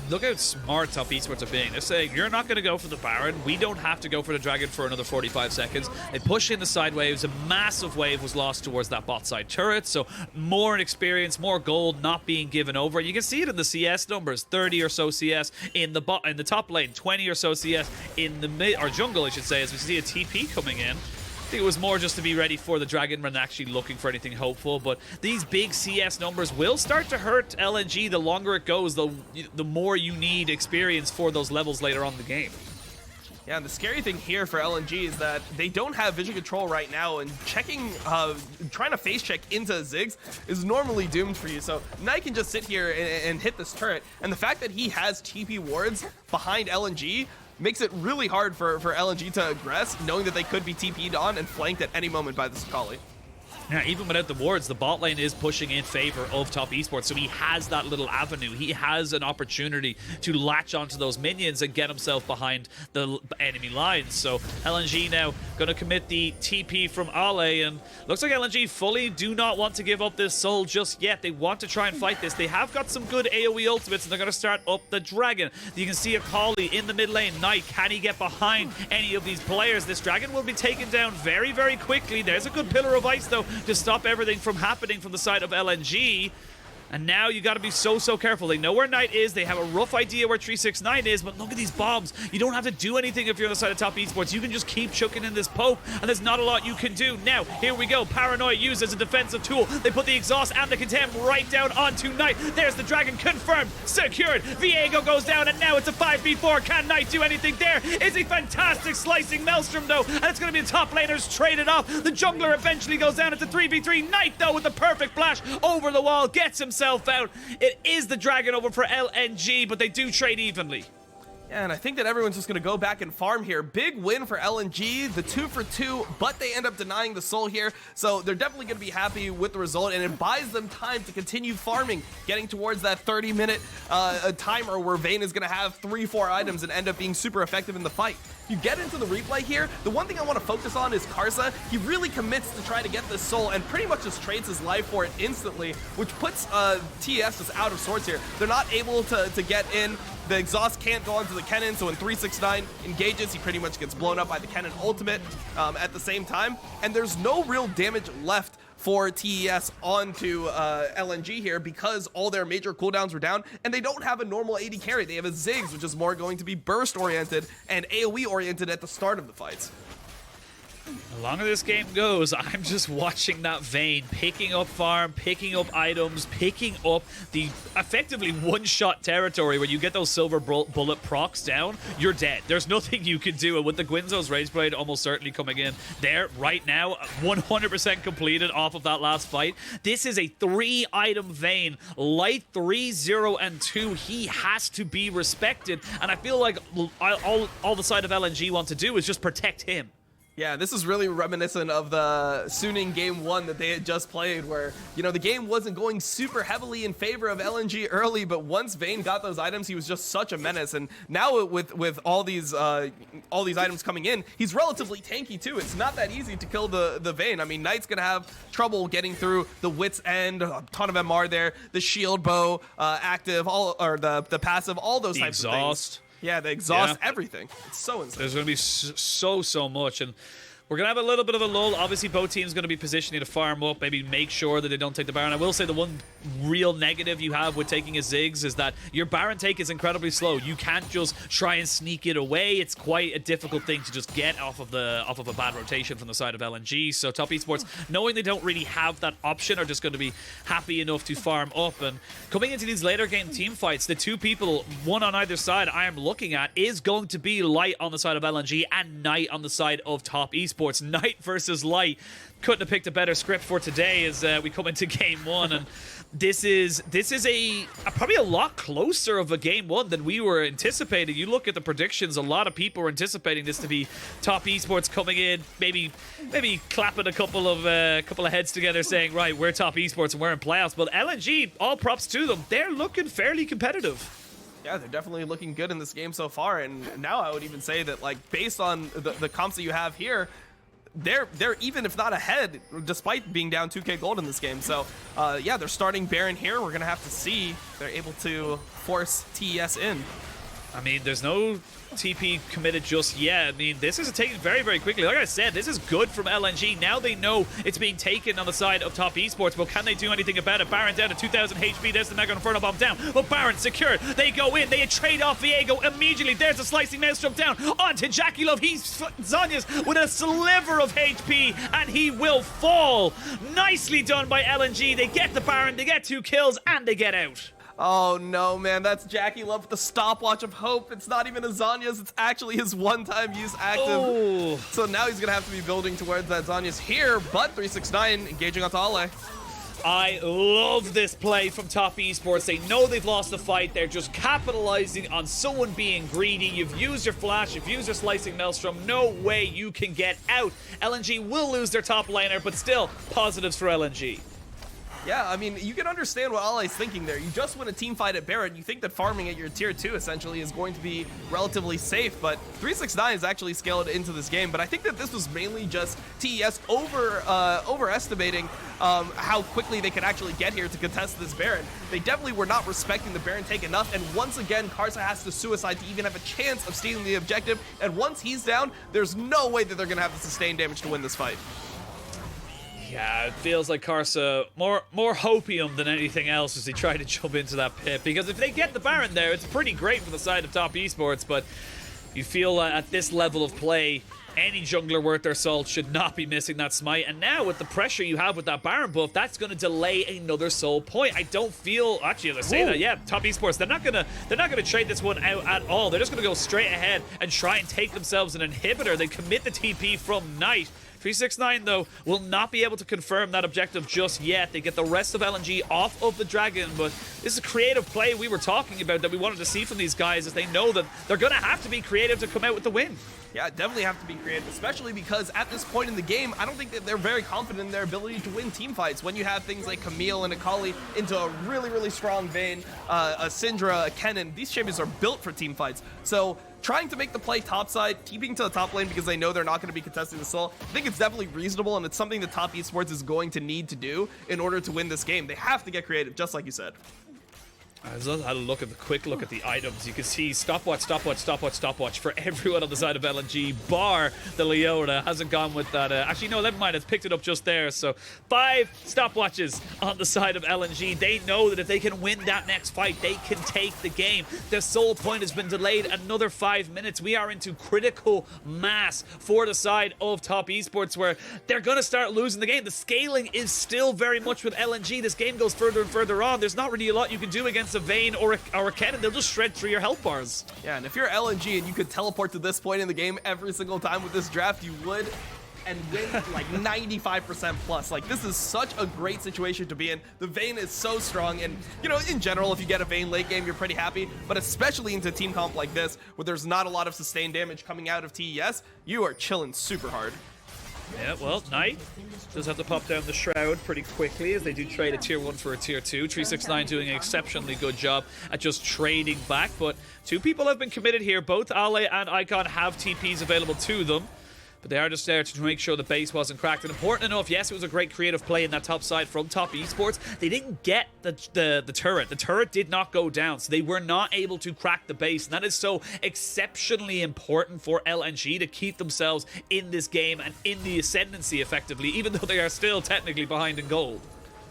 Look how smart top esports are being. They're saying, you're not going to go for the Baron. We don't have to go for the Dragon for another 45 seconds. They push in the side waves. A massive wave was lost towards that bot side turret. So more experience, more gold not being given over. You can see it in the CS numbers. 30 or so CS in the top lane. 20 or so CS in the mid, or jungle, I should say, as we see a TP coming in. I think it was more just to be ready for the Dragon than actually looking for anything hopeful, but these big CS numbers will start to hurt LNG the longer it goes, the more you need experience for those levels later on in the game. Yeah, and the scary thing here for LNG is that they don't have vision control right now, and trying to face check into Ziggs is normally doomed for you. So Knight can just sit here and hit this turret, and the fact that he has TP wards behind LNG makes it really hard for LNG to aggress, knowing that they could be TP'd on and flanked at any moment by this Akali. Now, even without the wards, the bot lane is pushing in favor of top esports, so he has that little avenue. He has an opportunity to latch onto those minions and get himself behind the enemy lines. So LNG now going to commit the TP from Ale, and looks like LNG fully do not want to give up this soul just yet. They want to try and fight this. They have got some good AoE ultimates, and they're going to start up the dragon. You can see Akali in the mid lane. Knight, can he get behind any of these players? This dragon will be taken down very, very quickly. There's a good pillar of ice, though, to stop everything from happening from the side of LNG. And now you got to be so careful. They know where Knight is. They have a rough idea where 369 is, but look at these bombs. You don't have to do anything if you're on the side of top esports. You can just keep chucking in this poke, and there's not a lot you can do. Now, here we go. Paranoia used as a defensive tool. They put the exhaust and the contempt right down onto Knight. There's the dragon confirmed, secured. Viego goes down, and now it's a 5v4. Can Knight do anything there? It's a fantastic slicing Maelstrom, though, and it's going to be the top laners traded off. The jungler eventually goes down. It's a 3v3. Knight, though, with the perfect flash over the wall, gets himself out. It is the dragon over for LNG, but they do trade evenly. Yeah, and I think that everyone's just going to go back and farm here. Big win for LNG, the 2 for 2, but they end up denying the soul here. So they're definitely going to be happy with the result, and it buys them time to continue farming, getting towards that 30-minute timer where Vayne is going to have 3-4 items and end up being super effective in the fight. You get into the replay here, the one thing I want to focus on is Karsa. He really commits to try to get this soul and pretty much just trades his life for it instantly, which puts TES just out of sorts here. They're not able to get in. The exhaust can't go onto the Kennen, so when 369 engages, he pretty much gets blown up by the Kennen ultimate at the same time. And there's no real damage left for TES onto LNG here because all their major cooldowns were down, and they don't have a normal AD carry. They have a Ziggs, which is more going to be burst-oriented and AoE-oriented at the start of the fights. The longer this game goes, I'm just watching that Vayne picking up farm, picking up items, picking up the effectively one-shot territory where you get those silver bullet procs down, you're dead. There's nothing you can do. And with the Guinzo's Rage Blade almost certainly coming in there right now, 100% completed off of that last fight. This is a 3-item Vayne, light 3, 0, and 2. He has to be respected. And I feel like all the side of LNG want to do is just protect him. Yeah, this is really reminiscent of the Suning Game 1 that they had just played, where, you know, the game wasn't going super heavily in favor of LNG early, but once Vayne got those items, he was just such a menace. And now with all these items coming in, he's relatively tanky too. It's not that easy to kill the Vayne. I mean, Knight's gonna have trouble getting through the Wit's End, a ton of MR there, the shield bow active, the passive, all those types of things. Yeah, they exhaust everything. It's so insane. There's going to be so much, and we're going to have a little bit of a lull. Obviously, both teams going to be positioning to farm up, maybe make sure that they don't take the Baron. I will say the one real negative you have with taking a Ziggs is that your Baron take is incredibly slow. You can't just try and sneak it away. It's quite a difficult thing to just get off of a bad rotation from the side of LNG. So Top Esports, knowing they don't really have that option, are just going to be happy enough to farm up. And coming into these later game team fights, the two people, one on either side, I am looking at is going to be Light on the side of LNG and Knight on the side of Top Esports. Knight versus Light. Couldn't have picked a better script for today as we come into game 1, and this is probably a lot closer of a game 1 than we were anticipating. You look at the predictions, a lot of people were anticipating this to be Top Esports coming in, maybe clapping a couple of heads together saying, right, we're Top Esports and we're in playoffs. But LNG, all props to them, they're looking fairly competitive. Yeah, they're definitely looking good in this game so far, and now I would even say that, like, based on the comps that you have here, they're even if not ahead despite being down 2k gold in this game. So yeah, they're starting Baron here. We're gonna have to see if they're able to force TES in. I mean, there's no TP committed just yet. I mean, this is taken very quickly. Like I said, this is good from LNG. Now they know it's being taken on the side of Top Esports, but can they do anything about it? Baron down to 2,000 HP. There's the Mega Inferno Bomb down. But Baron secured. They go in. They trade off Viego immediately. There's a slicing Maelstrom down onto JackeyLove. He's Zhonya's with a sliver of HP, and he will fall. Nicely done by LNG. They get the Baron, they get 2 kills, and they get out. Oh no, man, that's JackeyLove with the stopwatch of hope. It's not even a Zhonya's, it's actually his one-time use active. Oh. So now he's gonna have to be building towards that Zhonya's here, but 369 engaging onto Ale. I love this play from Top Esports. They know they've lost the fight. They're just capitalizing on someone being greedy. You've used your flash, you've used your slicing maelstrom. No way you can get out. LNG will lose their top laner, but still positives for LNG. Yeah, I mean, you can understand what Ali's thinking there. You just win a team fight at Baron. You think that farming at your tier 2 essentially is going to be relatively safe, but 369 is actually scaled into this game. But I think that this was mainly just TES overestimating how quickly they could actually get here to contest this Baron. They definitely were not respecting the Baron take enough, and once again, Karsa has to suicide to even have a chance of stealing the objective, and once he's down, there's no way that they're going to have the sustained damage to win this fight. Yeah, it feels like Karsa more hopium than anything else as they try to jump into that pit. Because if they get the Baron there, it's pretty great for the side of Top Esports. But you feel at this level of play, any jungler worth their salt should not be missing that smite. And now with the pressure you have with that Baron buff, that's going to delay another soul point. I don't feel actually as I say that, yeah, Top Esports, they're not gonna trade this one out at all. They're just gonna go straight ahead and try and take themselves an inhibitor. They commit the TP from Knight. 369, though, will not be able to confirm that objective just yet. They get the rest of LNG off of the Dragon, but this is a creative play we were talking about that we wanted to see from these guys, as they know that they're going to have to be creative to come out with the win. Yeah, definitely have to be creative, especially because at this point in the game, I don't think that they're very confident in their ability to win team fights. When you have things like Camille and Akali into a really, really strong Vayne, a Syndra, a Kennen, these champions are built for team fights. So trying to make the play topside, keeping to the top lane because they know they're not going to be contesting the soul, I think it's definitely reasonable, and it's something that Top Esports is going to need to do in order to win this game. They have to get creative, just like you said. I just had a quick look at the items. You can see stopwatch, stopwatch, stopwatch, stopwatch for everyone on the side of LNG, bar the Leona. Hasn't gone with that. Actually, no, never mind. It's picked it up just there. So 5 stopwatches on the side of LNG. They know that if they can win that next fight, they can take the game. Their soul point has been delayed another 5 minutes. We are into critical mass for the side of Top Esports, where they're going to start losing the game. The scaling is still very much with LNG. This game goes further and further on. There's not really a lot you can do against a Vayne or a Kennen. They'll just shred through your health bars. Yeah, and if you're LNG and you could teleport to this point in the game every single time with this draft, you would, and win like 95% plus. Like, this is such a great situation to be in. The Vayne is so strong, and you know, in general, if you get a Vayne late game, you're pretty happy, but especially into team comp like this, where there's not a lot of sustained damage coming out of TES, you are chilling super hard. Yeah, well, Knight does have to pop down the Shroud pretty quickly, as they do trade a tier 1 for a tier 2. 369 doing an exceptionally good job at just trading back, but 2 people have been committed here. Both Ale and Icon have TPs available to them, but they are just there to make sure the base wasn't cracked. And important enough, yes, it was a great creative play in that top side from Top Esports. They didn't get the turret. The turret did not go down, so they were not able to crack the base. And that is so exceptionally important for LNG to keep themselves in this game and in the ascendancy effectively, even though they are still technically behind in gold.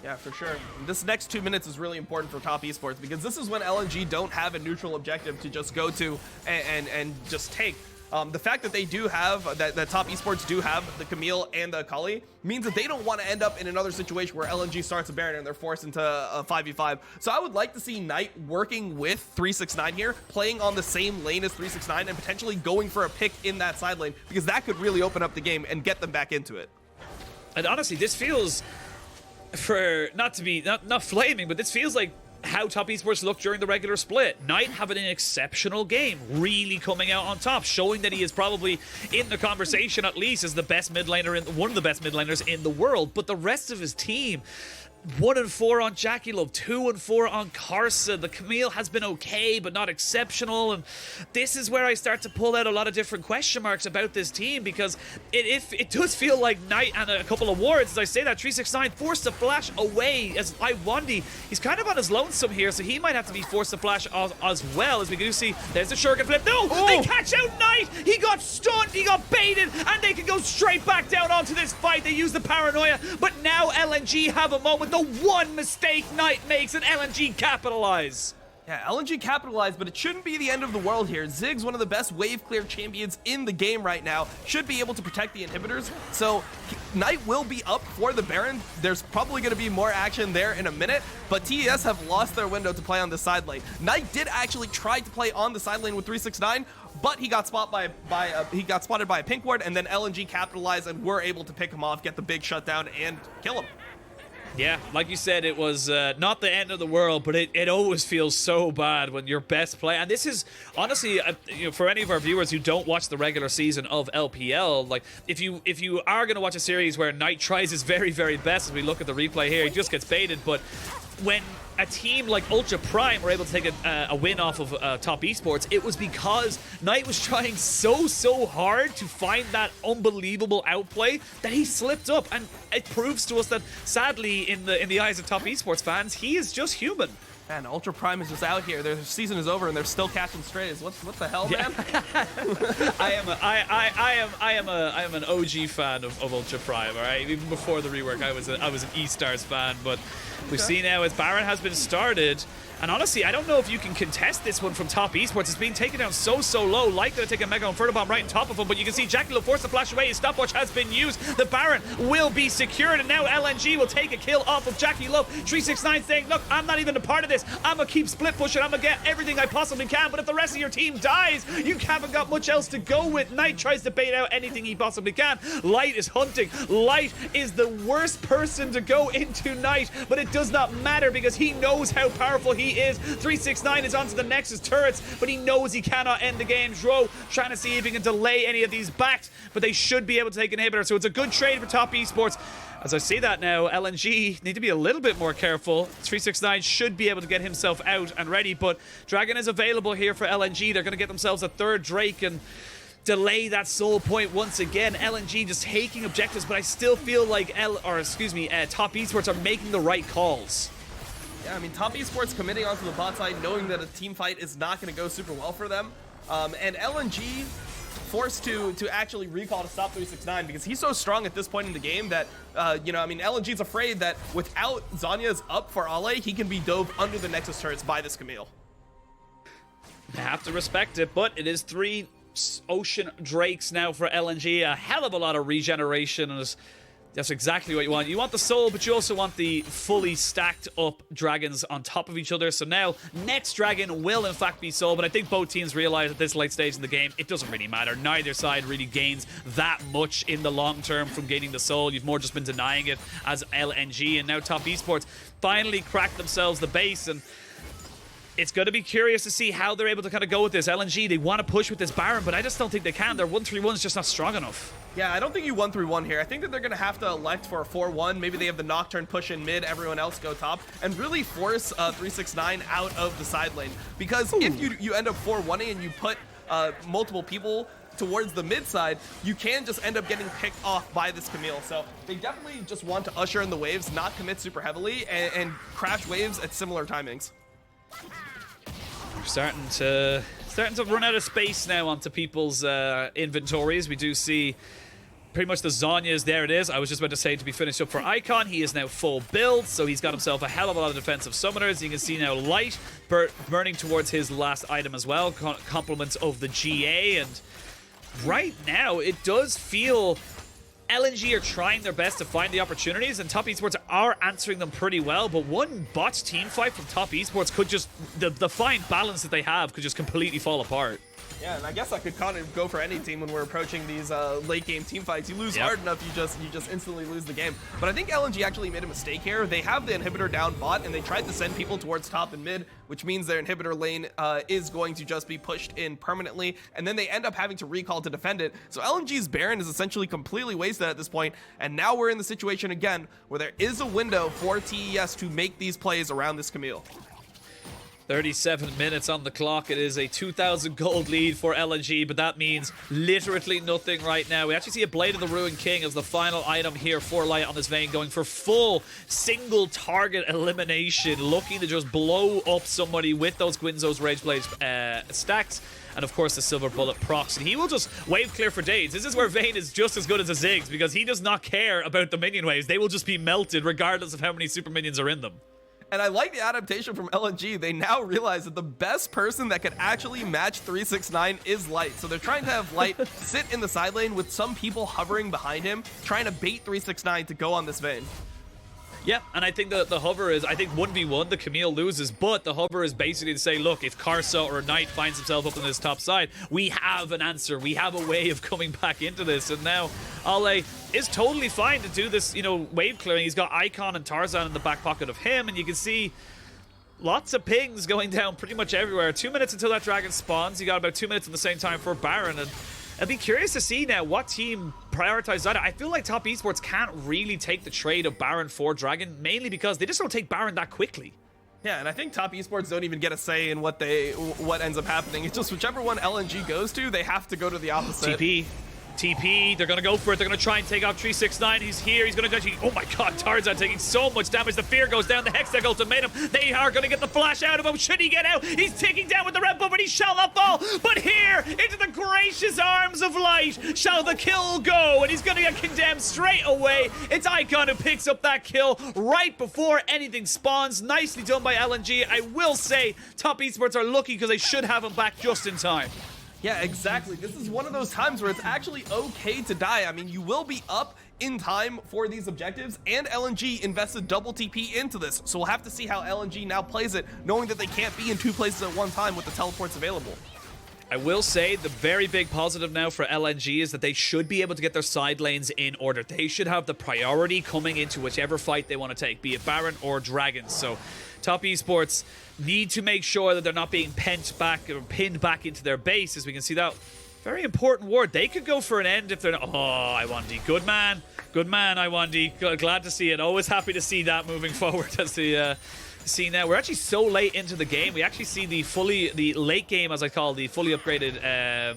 Yeah, for sure. This next 2 minutes is really important for Top Esports, because this is when LNG don't have a neutral objective to just go to and just take. The fact that they do have, that Top Esports do have the Camille and the Akali, means that they don't want to end up in another situation where LNG starts a Baron and they're forced into a 5v5. So I would like to see Knight working with 369 here, playing on the same lane as 369 and potentially going for a pick in that side lane, because that could really open up the game and get them back into it. And honestly, this feels, for not flaming, but this feels like how Top Esports looked during the regular split. Knight having an exceptional game, really coming out on top, showing that he is probably in the conversation at least as the best mid laner, one of the best mid laners in the world. But the rest of his team, 1-4 on JackeyLove, 2-4 on Karsa. The Camille has been okay, but not exceptional. And this is where I start to pull out a lot of different question marks about this team, because it does feel like Knight and a couple of wards, as I say that, 369 forced to flash away as Lwandy. He's kind of on his lonesome here, so he might have to be forced to flash as well, as we do see. There's the shuriken flip. No! Oh. They catch out Knight! He got stunned, he got baited, and they can go straight back down onto this fight. They use the paranoia, but now LNG have a moment. The one mistake Knight makes, and LNG capitalize. Yeah, LNG capitalized, but it shouldn't be the end of the world here. Ziggs, one of the best wave clear champions in the game right now, should be able to protect the inhibitors. So Knight will be up for the Baron. There's probably going to be more action there in a minute, but TES have lost their window to play on the side lane. Knight did actually try to play on the side lane with 369, but he got spotted by a pink ward, and then LNG capitalized and were able to pick him off, get the big shutdown, and kill him. Yeah, like you said, it was not the end of the world, but it always feels so bad when your best player, and this is honestly, you know, for any of our viewers who don't watch the regular season of LPL, like if you are going to watch a series where Knight tries his very, very best, as we look at the replay here, he just gets baited, but when a team like Ultra Prime were able to take a win off of Top Esports, it was because Knight was trying so hard to find that unbelievable outplay that he slipped up, and it proves to us that sadly in the eyes of Top Esports fans, he is just human. Man, Ultra Prime is just out here. Their season is over and they're still catching strays. What the hell, man? I am an OG fan of Ultra Prime. All right, even before the rework, I was an E-Stars fan. But we see now as Baron has been started. And honestly, I don't know if you can contest this one from Top Esports. It's being taken down so low. Like to take a Mega Inferno Bomb right on top of him, but you can see JackeyLove force the flash away. His stopwatch has been used. The Baron will be secured, and now LNG will take a kill off of JackeyLove. 369 saying, look, I'm not even a part of this. I'm going to keep split pushing. I'm going to get everything I possibly can, but if the rest of your team dies, you haven't got much else to go with. Knight tries to bait out anything he possibly can. Light is hunting. Light is the worst person to go into Knight, but it does not matter because he knows how powerful he is. 369 is onto the Nexus turrets, but he knows he cannot end the game. Zhuo trying to see if he can delay any of these backs, but they should be able to take inhibitor, so it's a good trade for Top Esports. As I see that now, LNG need to be a little bit more careful. 369 should be able to get himself out and ready, but Dragon is available here for LNG. They're going to get themselves a third Drake and delay that soul point once again. LNG just taking objectives, but I still feel like Top Esports are making the right calls. Yeah, I mean, Top Esports committing onto the bot side, knowing that a team fight is not going to go super well for them. And LNG forced to actually recall to stop 369 because he's so strong at this point in the game that, you know, I mean, LNG's afraid that without Zhonya's up for Ale, he can be dove under the Nexus turrets by this Camille. I have to respect it, but it is 3 Ocean Drakes now for LNG. A hell of a lot of regeneration, and that's exactly what you want. You want the soul, but you also want the fully stacked up dragons on top of each other. So now, next dragon will in fact be soul, but I think both teams realize at this late stage in the game, it doesn't really matter. Neither side really gains that much in the long term from gaining the soul. You've more just been denying it as LNG, and now Top Esports finally cracked themselves the base, and it's going to be curious to see how they're able to kind of go with this. LNG, they want to push with this Baron, but I just don't think they can. Their 1-3-1 is just not strong enough. Yeah, I don't think you 1-3-1 here. I think that they're going to have to elect for a 4-1. Maybe they have the Nocturne push in mid, everyone else go top, and really force 369 out of the side lane. Because if you end up 4-1ing and you put multiple people towards the mid side, you can just end up getting picked off by this Camille. So they definitely just want to usher in the waves, not commit super heavily, and crash waves at similar timings. We're starting to run out of space now onto people's inventories. We do see pretty much the Zhonya's. There it is. I was just about to say to be finished up for Icon. He is now full build, so he's got himself a hell of a lot of defensive summoners. You can see now Light burning towards his last item as well. Compliments of the GA, and right now it does feel LNG are trying their best to find the opportunities, and Top Esports are answering them pretty well, but one botched team fight from Top Esports could just, the fine balance that they have could just completely fall apart. Yeah, and I guess that could kind of go for any team when we're approaching these late game team fights. You lose hard enough, you just instantly lose the game. But I think LNG actually made a mistake here. They have the inhibitor down bot, and they tried to send people towards top and mid, which means their inhibitor lane is going to just be pushed in permanently, and then they end up having to recall to defend it. So LNG's Baron is essentially completely wasted at this point, and now we're in the situation again where there is a window for TES to make these plays around this Camille. 37 minutes on the clock. It is a 2,000 gold lead for LNG, but that means literally nothing right now. We actually see a Blade of the Ruined King as the final item here for Light on this Vayne, going for full single target elimination, looking to just blow up somebody with those Guinzo's Rage Blade stacks. And of course the Silver Bullet procs, and he will just wave clear for days. This is where Vayne is just as good as a Ziggs, because he does not care about the minion waves. They will just be melted regardless of how many super minions are in them. And I like the adaptation from LNG. They now realize that the best person that could actually match 369 is Light. So they're trying to have Light sit in the side lane with some people hovering behind him, trying to bait 369 to go on this Vayne. Yeah, and I think the hover is, I think 1v1, the Camille loses, but the hover is basically to say, look, if Karsa or Knight finds himself up on this top side, we have an answer. We have a way of coming back into this. And now Ale is totally fine to do this, you know, wave clearing. He's got Icon and Tarzan in the back pocket of him, and you can see lots of pings going down pretty much everywhere. 2 minutes until that dragon spawns. You got about 2 minutes at the same time for Baron, and I'd be curious to see now what team prioritizes that. I feel like Top Esports can't really take the trade of Baron for Dragon, mainly because they just don't take Baron that quickly. Yeah, and I think Top Esports don't even get a say in what ends up happening. It's just whichever one LNG goes to, they have to go to the opposite. TP, they're gonna go for it. They're gonna try and take out 369. He's here. He's gonna actually. Oh my god, Tarzan taking so much damage. The fear goes down. The Hextech ultimatum. They are gonna get the flash out of him. Should he get out? He's ticking down with the red buff, but he shall not fall. But here, into the gracious arms of light, shall the kill go. And he's gonna get condemned straight away. It's Icon who picks up that kill right before anything spawns. Nicely done by LNG. I will say, Top Esports are lucky because they should have him back just in time. Yeah, exactly. This is one of those times where it's actually okay to die. I mean, you will be up in time for these objectives, and LNG invested double TP into this. So we'll have to see how LNG now plays it, knowing that they can't be in two places at one time with the teleports available. I will say the very big positive now for LNG is that they should be able to get their side lanes in order. They should have the priority coming into whichever fight they want to take, be it Baron or Dragons. So Top Esports need to make sure that they're not being pinned back into their base, as we can see that very important ward. They could go for an end if they're not. Oh, IWDominate. Good man, IWDominate. Glad to see it. Always happy to see that moving forward as the see now. We're actually so late into the game. We actually see the late game, as I call the fully upgraded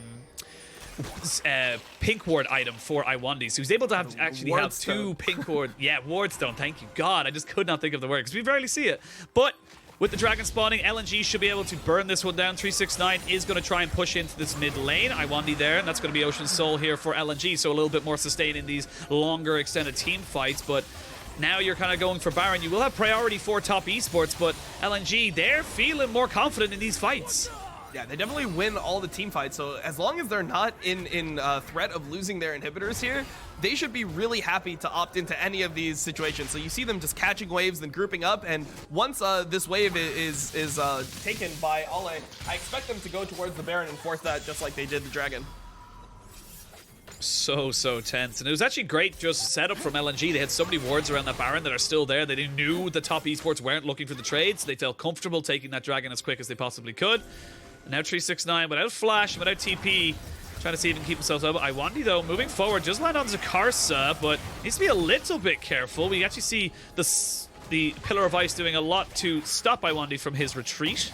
pink ward item for IWDominate. So he's able to have two pink ward. Yeah, wardstone. Thank you, God. I just could not think of the word because we rarely see it. But with the dragon spawning, LNG should be able to burn this one down. 369 is going to try and push into this mid lane. IWDominate there, and that's going to be Ocean Soul here for LNG. So a little bit more sustain in these longer extended team fights. But now you're kind of going for Baron. You will have priority for Top Esports, but LNG, they're feeling more confident in these fights. Yeah, they definitely win all the team fights, so as long as they're not in threat of losing their inhibitors here, they should be really happy to opt into any of these situations. So you see them just catching waves, then grouping up, and once this wave is taken by Ale, I expect them to go towards the Baron and force that just like they did the Dragon. So tense, and it was actually great just setup from LNG. They had so many wards around that Baron that are still there. They knew the Top Esports weren't looking for the trades. They felt comfortable taking that Dragon as quick as they possibly could. And now 369 without flash, without TP, trying to see if he can keep himself up. IWDominate though, moving forward, just land on Karsa, but needs to be a little bit careful. We actually see the Pillar of Ice doing a lot to stop IWDominate from his retreat.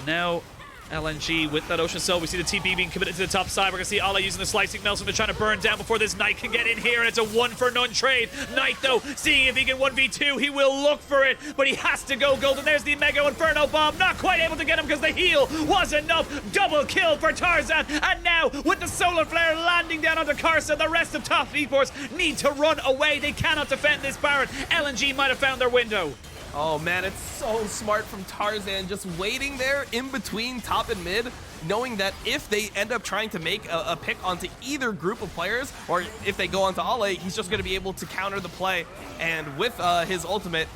Now LNG with that Ocean Soul. We see the TP being committed to the top side. We're going to see Ale using the Slicing Maelstrom to try to burn down before this Knight can get in here, and it's a 1-for-none trade. Knight, though, seeing if he can 1v2, he will look for it, but he has to go golden. There's the Mega Inferno Bomb. Not quite able to get him because the heal was enough. Double kill for Tarzan, and now with the Solar Flare landing down onto Karsa, the rest of Top Esports need to run away. They cannot defend this Baron. LNG might have found their window. Oh man, it's so smart from Tarzan, just waiting there in between top and mid, knowing that if they end up trying to make a pick onto either group of players, or if they go onto Ale, he's just going to be able to counter the play. And with his ultimate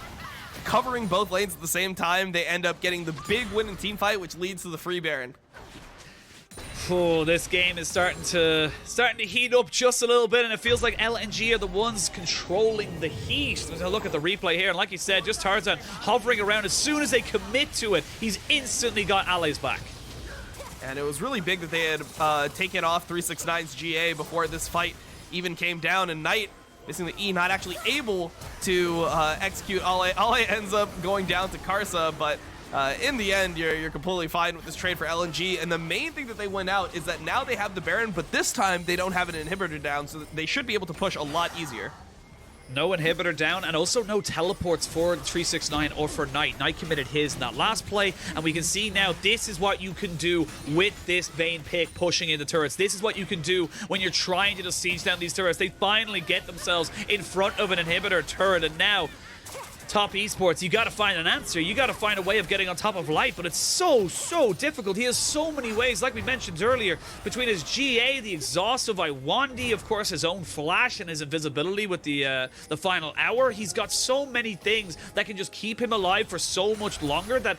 covering both lanes at the same time, they end up getting the big win in team fight, which leads to the free Baron. Oh, this game is starting to heat up just a little bit, and it feels like LNG are the ones controlling the heat. There's a look at the replay here, and like you said, just Tarzan hovering around. As soon as they commit to it, he's instantly got Ale's back. And it was really big that they had taken off 369's GA before this fight even came down, and Knight, missing the E, not actually able to execute Ale. Ale ends up going down to Karsa, but in the end, you're completely fine with this trade for LNG, and the main thing that they went out is that now they have the Baron, but this time they don't have an inhibitor down, so they should be able to push a lot easier. No inhibitor down, and also no teleports for 369 or for Knight. Knight committed his in that last play, and we can see now this is what you can do with this Vayne pick pushing into turrets. This is what you can do when you're trying to just siege down these turrets. They finally get themselves in front of an inhibitor turret, and now Top Esports, you got to find an answer. You got to find a way of getting on top of Light, but it's so difficult. He has so many ways, like we mentioned earlier, between his GA, the exhaust of Lwandy, of course, his own flash and his invisibility with the final hour. He's got so many things that can just keep him alive for so much longer that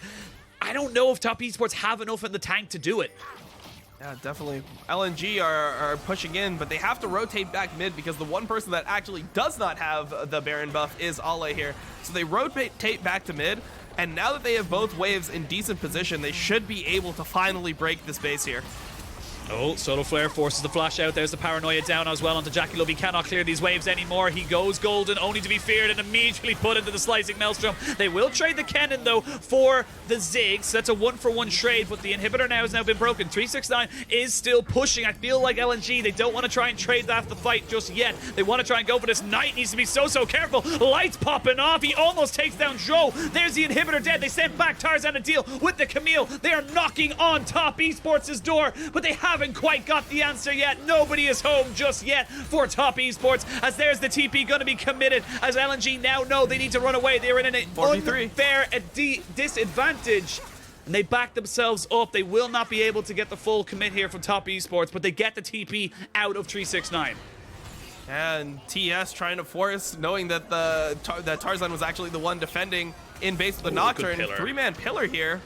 I don't know if Top Esports have enough in the tank to do it. Yeah, definitely. LNG are pushing in, but they have to rotate back mid because the one person that actually does not have the Baron buff is Ale here. So they rotate back to mid, and now that they have both waves in decent position, they should be able to finally break this base here. Oh, Solar Flare forces the flash out. There's the Paranoia down as well onto JackeyLove. He cannot clear these waves anymore. He goes golden, only to be feared and immediately put into the Slicing Maelstrom. They will trade the Kennen, though, for the Ziggs. That's a 1-for-1 trade, but the inhibitor now has been broken. 369 is still pushing. I feel like LNG, they don't want to try and trade that the fight just yet. They want to try and go for this. Knight needs to be so careful. Lights popping off. He almost takes down Zhuo. There's the inhibitor dead. They send back Tarzan to deal with the Camille. They are knocking on Top Esports' door, but they haven't quite got the answer yet. Nobody is home just yet for Top Esports, as there's the TP going to be committed, as LNG now know they need to run away. They're in an unfair disadvantage, and they back themselves up. They will not be able to get the full commit here from Top Esports, but they get the TP out of 369. And TES trying to force, knowing that that Tarzan was actually the one defending in base of the Nocturne. 3-man pillar here.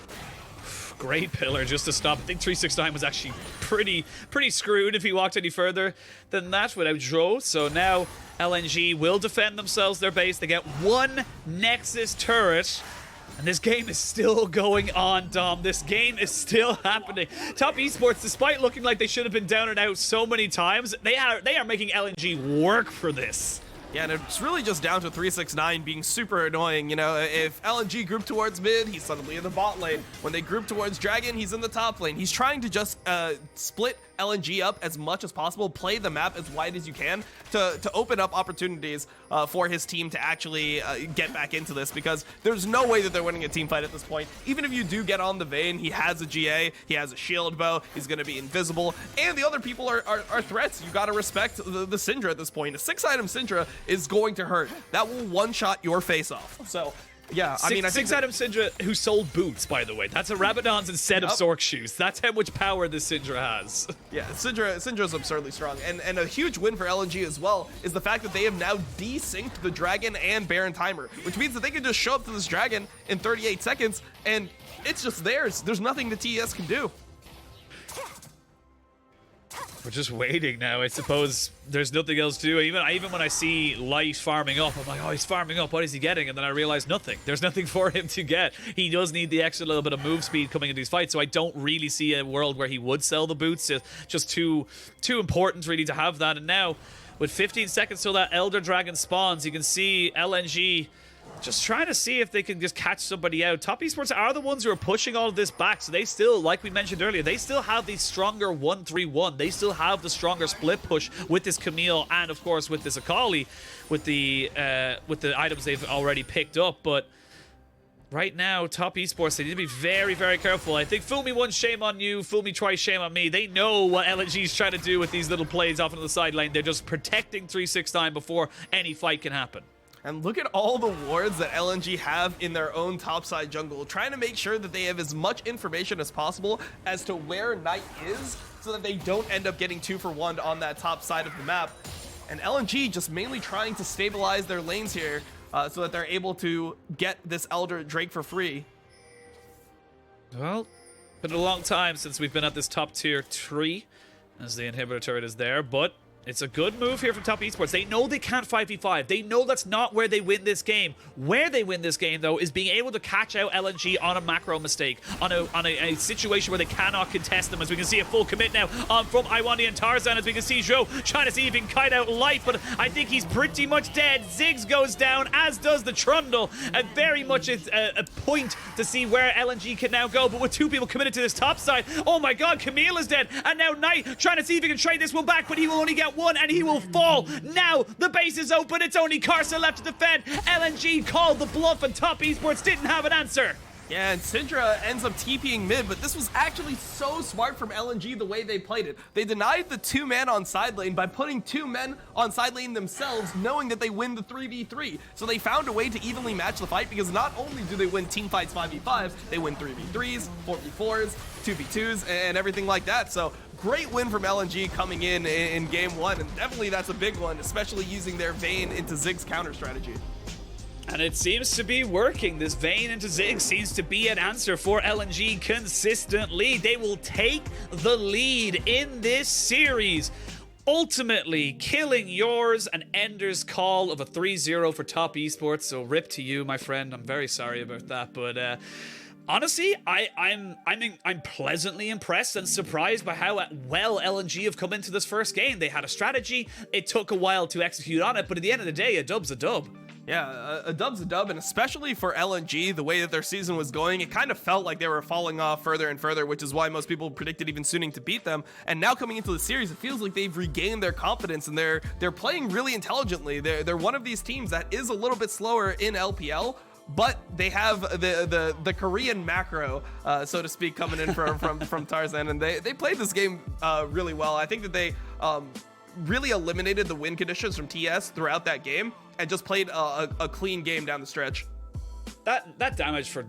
Great pillar just to stop. I think 369 was actually pretty screwed if he walked any further than that without Zhuo. So now LNG will defend themselves, their base. They get one Nexus turret. And this game is still going on, Dom. This game is still happening. Top Esports, despite looking like they should have been down and out so many times, they are making LNG work for this. Yeah, and it's really just down to 369 being super annoying. You know, if LNG group towards mid, he's suddenly in the bot lane. When they group towards Dragon, he's in the top lane. He's trying to just split LNG up as much as possible, play the map as wide as you can to open up opportunities for his team to actually get back into this, because there's no way that they're winning a team fight at this point. Even if you do get on the Vayne, he has a GA, he has a shield bow, he's going to be invisible, and the other people are threats. You got to respect the Syndra at this point. A 6-item Syndra is going to hurt. That will one-shot your face off. So yeah, I mean, I think 6-item Syndra who sold boots, by the way. That's a Rabadon's instead of Sork shoes. That's how much power this Syndra has. Yeah, Syndra's absurdly strong. And a huge win for LNG as well is the fact that they have now desynced the Dragon and Baron timer, which means that they can just show up to this Dragon in 38 seconds, and it's just theirs. There's nothing the TES can do. We're just waiting now. I suppose there's nothing else to do. Even when I see Light farming up, I'm like, oh, he's farming up. What is he getting? And then I realize nothing. There's nothing for him to get. He does need the extra little bit of move speed coming into these fights, so I don't really see a world where he would sell the boots. It's just too important, really, to have that. And now, with 15 seconds till that Elder Dragon spawns, you can see LNG just trying to see if they can just catch somebody out. Top Esports are the ones who are pushing all of this back, so they still, like we mentioned earlier, they still have the stronger 1-3-1. They still have the stronger split push with this Camille and, of course, with this Akali, with the items they've already picked up. But right now, Top Esports, they need to be very careful. I think fool me once, shame on you. Fool me twice, shame on me. They know what LNG's trying to do with these little plays off into the sideline. They're just protecting 369 before any fight can happen. And look at all the wards that LNG have in their own topside jungle, trying to make sure that they have as much information as possible as to where Knight is, so that they don't end up getting 2-for-1 on that top side of the map. And LNG just mainly trying to stabilize their lanes here, so that they're able to get this Elder Drake for free. Well, been a long time since we've been at this top tier 3, as the inhibitor turret is there, but it's a good move here from Top Esports. They know they can't 5v5. They know that's not where they win this game. Where they win this game, though, is being able to catch out LNG on a macro mistake, on a situation where they cannot contest them. As we can see a full commit now from Lwandy and Tarzan, as we can see Zhuo trying to see if he can kite out Light, but I think he's pretty much dead. Ziggs goes down, as does the Trundle, and very much it's a point to see where LNG can now go. But with two people committed to this top side, oh my god, Camille is dead, and now Knight trying to see if he can trade this one back, but he will only get one, and he will fall. Now the base is open. It's only Karsa left to defend. LNG called the bluff, and Top Esports didn't have an answer. Yeah, and Syndra ends up TPing mid, but this was actually so smart from LNG the way they played it. They denied the 2-man on side lane by putting 2 men on side lane themselves, knowing that they win the 3v3. So they found a way to evenly match the fight, because not only do they win team fights 5v5s, they win 3v3s, 4v4s, 2v2s, and everything like that. So great win from LNG coming in game 1, and definitely that's a big one, especially using their Vayne into Ziggs counter strategy. And it seems to be working. This Vayne into Ziggs seems to be an answer for LNG consistently. They will take the lead in this series, ultimately killing yours and Ender's call of a 3-0 for top esports. So rip to you, my friend. I'm very sorry about that, but honestly, I'm pleasantly impressed and surprised by how well LNG have come into this first game. They had a strategy. It took a while to execute on it, but at the end of the day, a dub's a dub. Yeah, a dub's a dub, and especially for LNG, the way that their season was going, it kind of felt like they were falling off further and further, which is why most people predicted even Suning to beat them. And now coming into the series, it feels like they've regained their confidence, and they're playing really intelligently. They're one of these teams that is a little bit slower in LPL, but they have the Korean macro, so to speak, coming in from Tarzan, and they played this game really well. I think that they really eliminated the win conditions from TES throughout that game and just played a clean game down the stretch. That damage for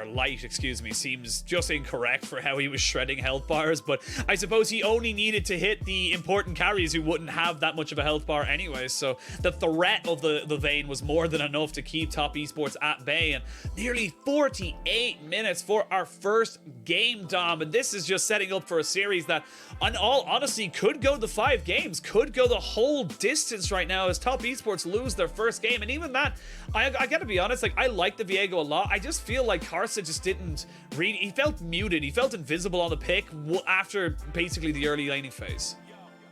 Light, excuse me, seems just incorrect for how he was shredding health bars, but I suppose he only needed to hit the important carries who wouldn't have that much of a health bar anyway, so the threat of the Vayne was more than enough to keep top esports at bay. And nearly 48 minutes for our first game, Dom, and this is just setting up for a series that, on all honesty, could go the 5 games, could go the whole distance right now as top esports lose their first game. And even that, I gotta be honest, like, I like the Viego a lot. I just feel like Karsa just didn't really, he felt muted, he felt invisible on the pick after basically the early laning phase.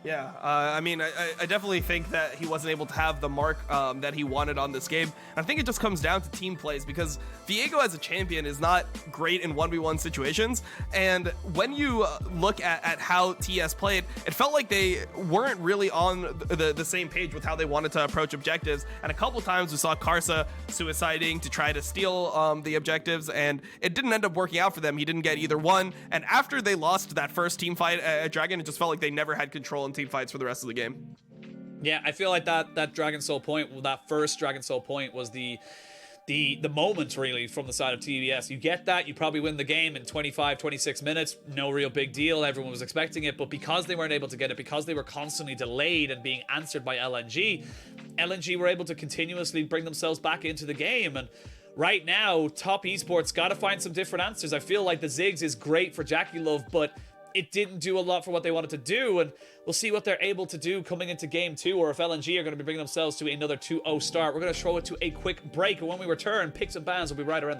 Yeah, I mean, I definitely think that he wasn't able to have the mark that he wanted on this game. I think it just comes down to team plays, because Viego as a champion is not great in 1v1 situations. And when you look at how TES played, it felt like they weren't really on the same page with how they wanted to approach objectives. And a couple times we saw Karsa suiciding to try to steal the objectives, and it didn't end up working out for them. He didn't get either one. And after they lost that first team fight at Dragon, it just felt like they never had control in team fights for the rest of the game. Yeah, I feel like that Dragon Soul point, that first Dragon Soul point, was the moment really from the side of TES. You get that, you probably win the game in 25-26 minutes, no real big deal, everyone was expecting it, but because they weren't able to get it, because they were constantly delayed and being answered by LNG were able to continuously bring themselves back into the game. And right now, top esports got to find some different answers. I feel like the Ziggs is great for JackeyLove, but it didn't do a lot for what they wanted to do, and we'll see what they're able to do coming into game 2, or if LNG are going to be bringing themselves to another 2-0 start. We're going to throw it to a quick break, and when we return, picks and bans will be right around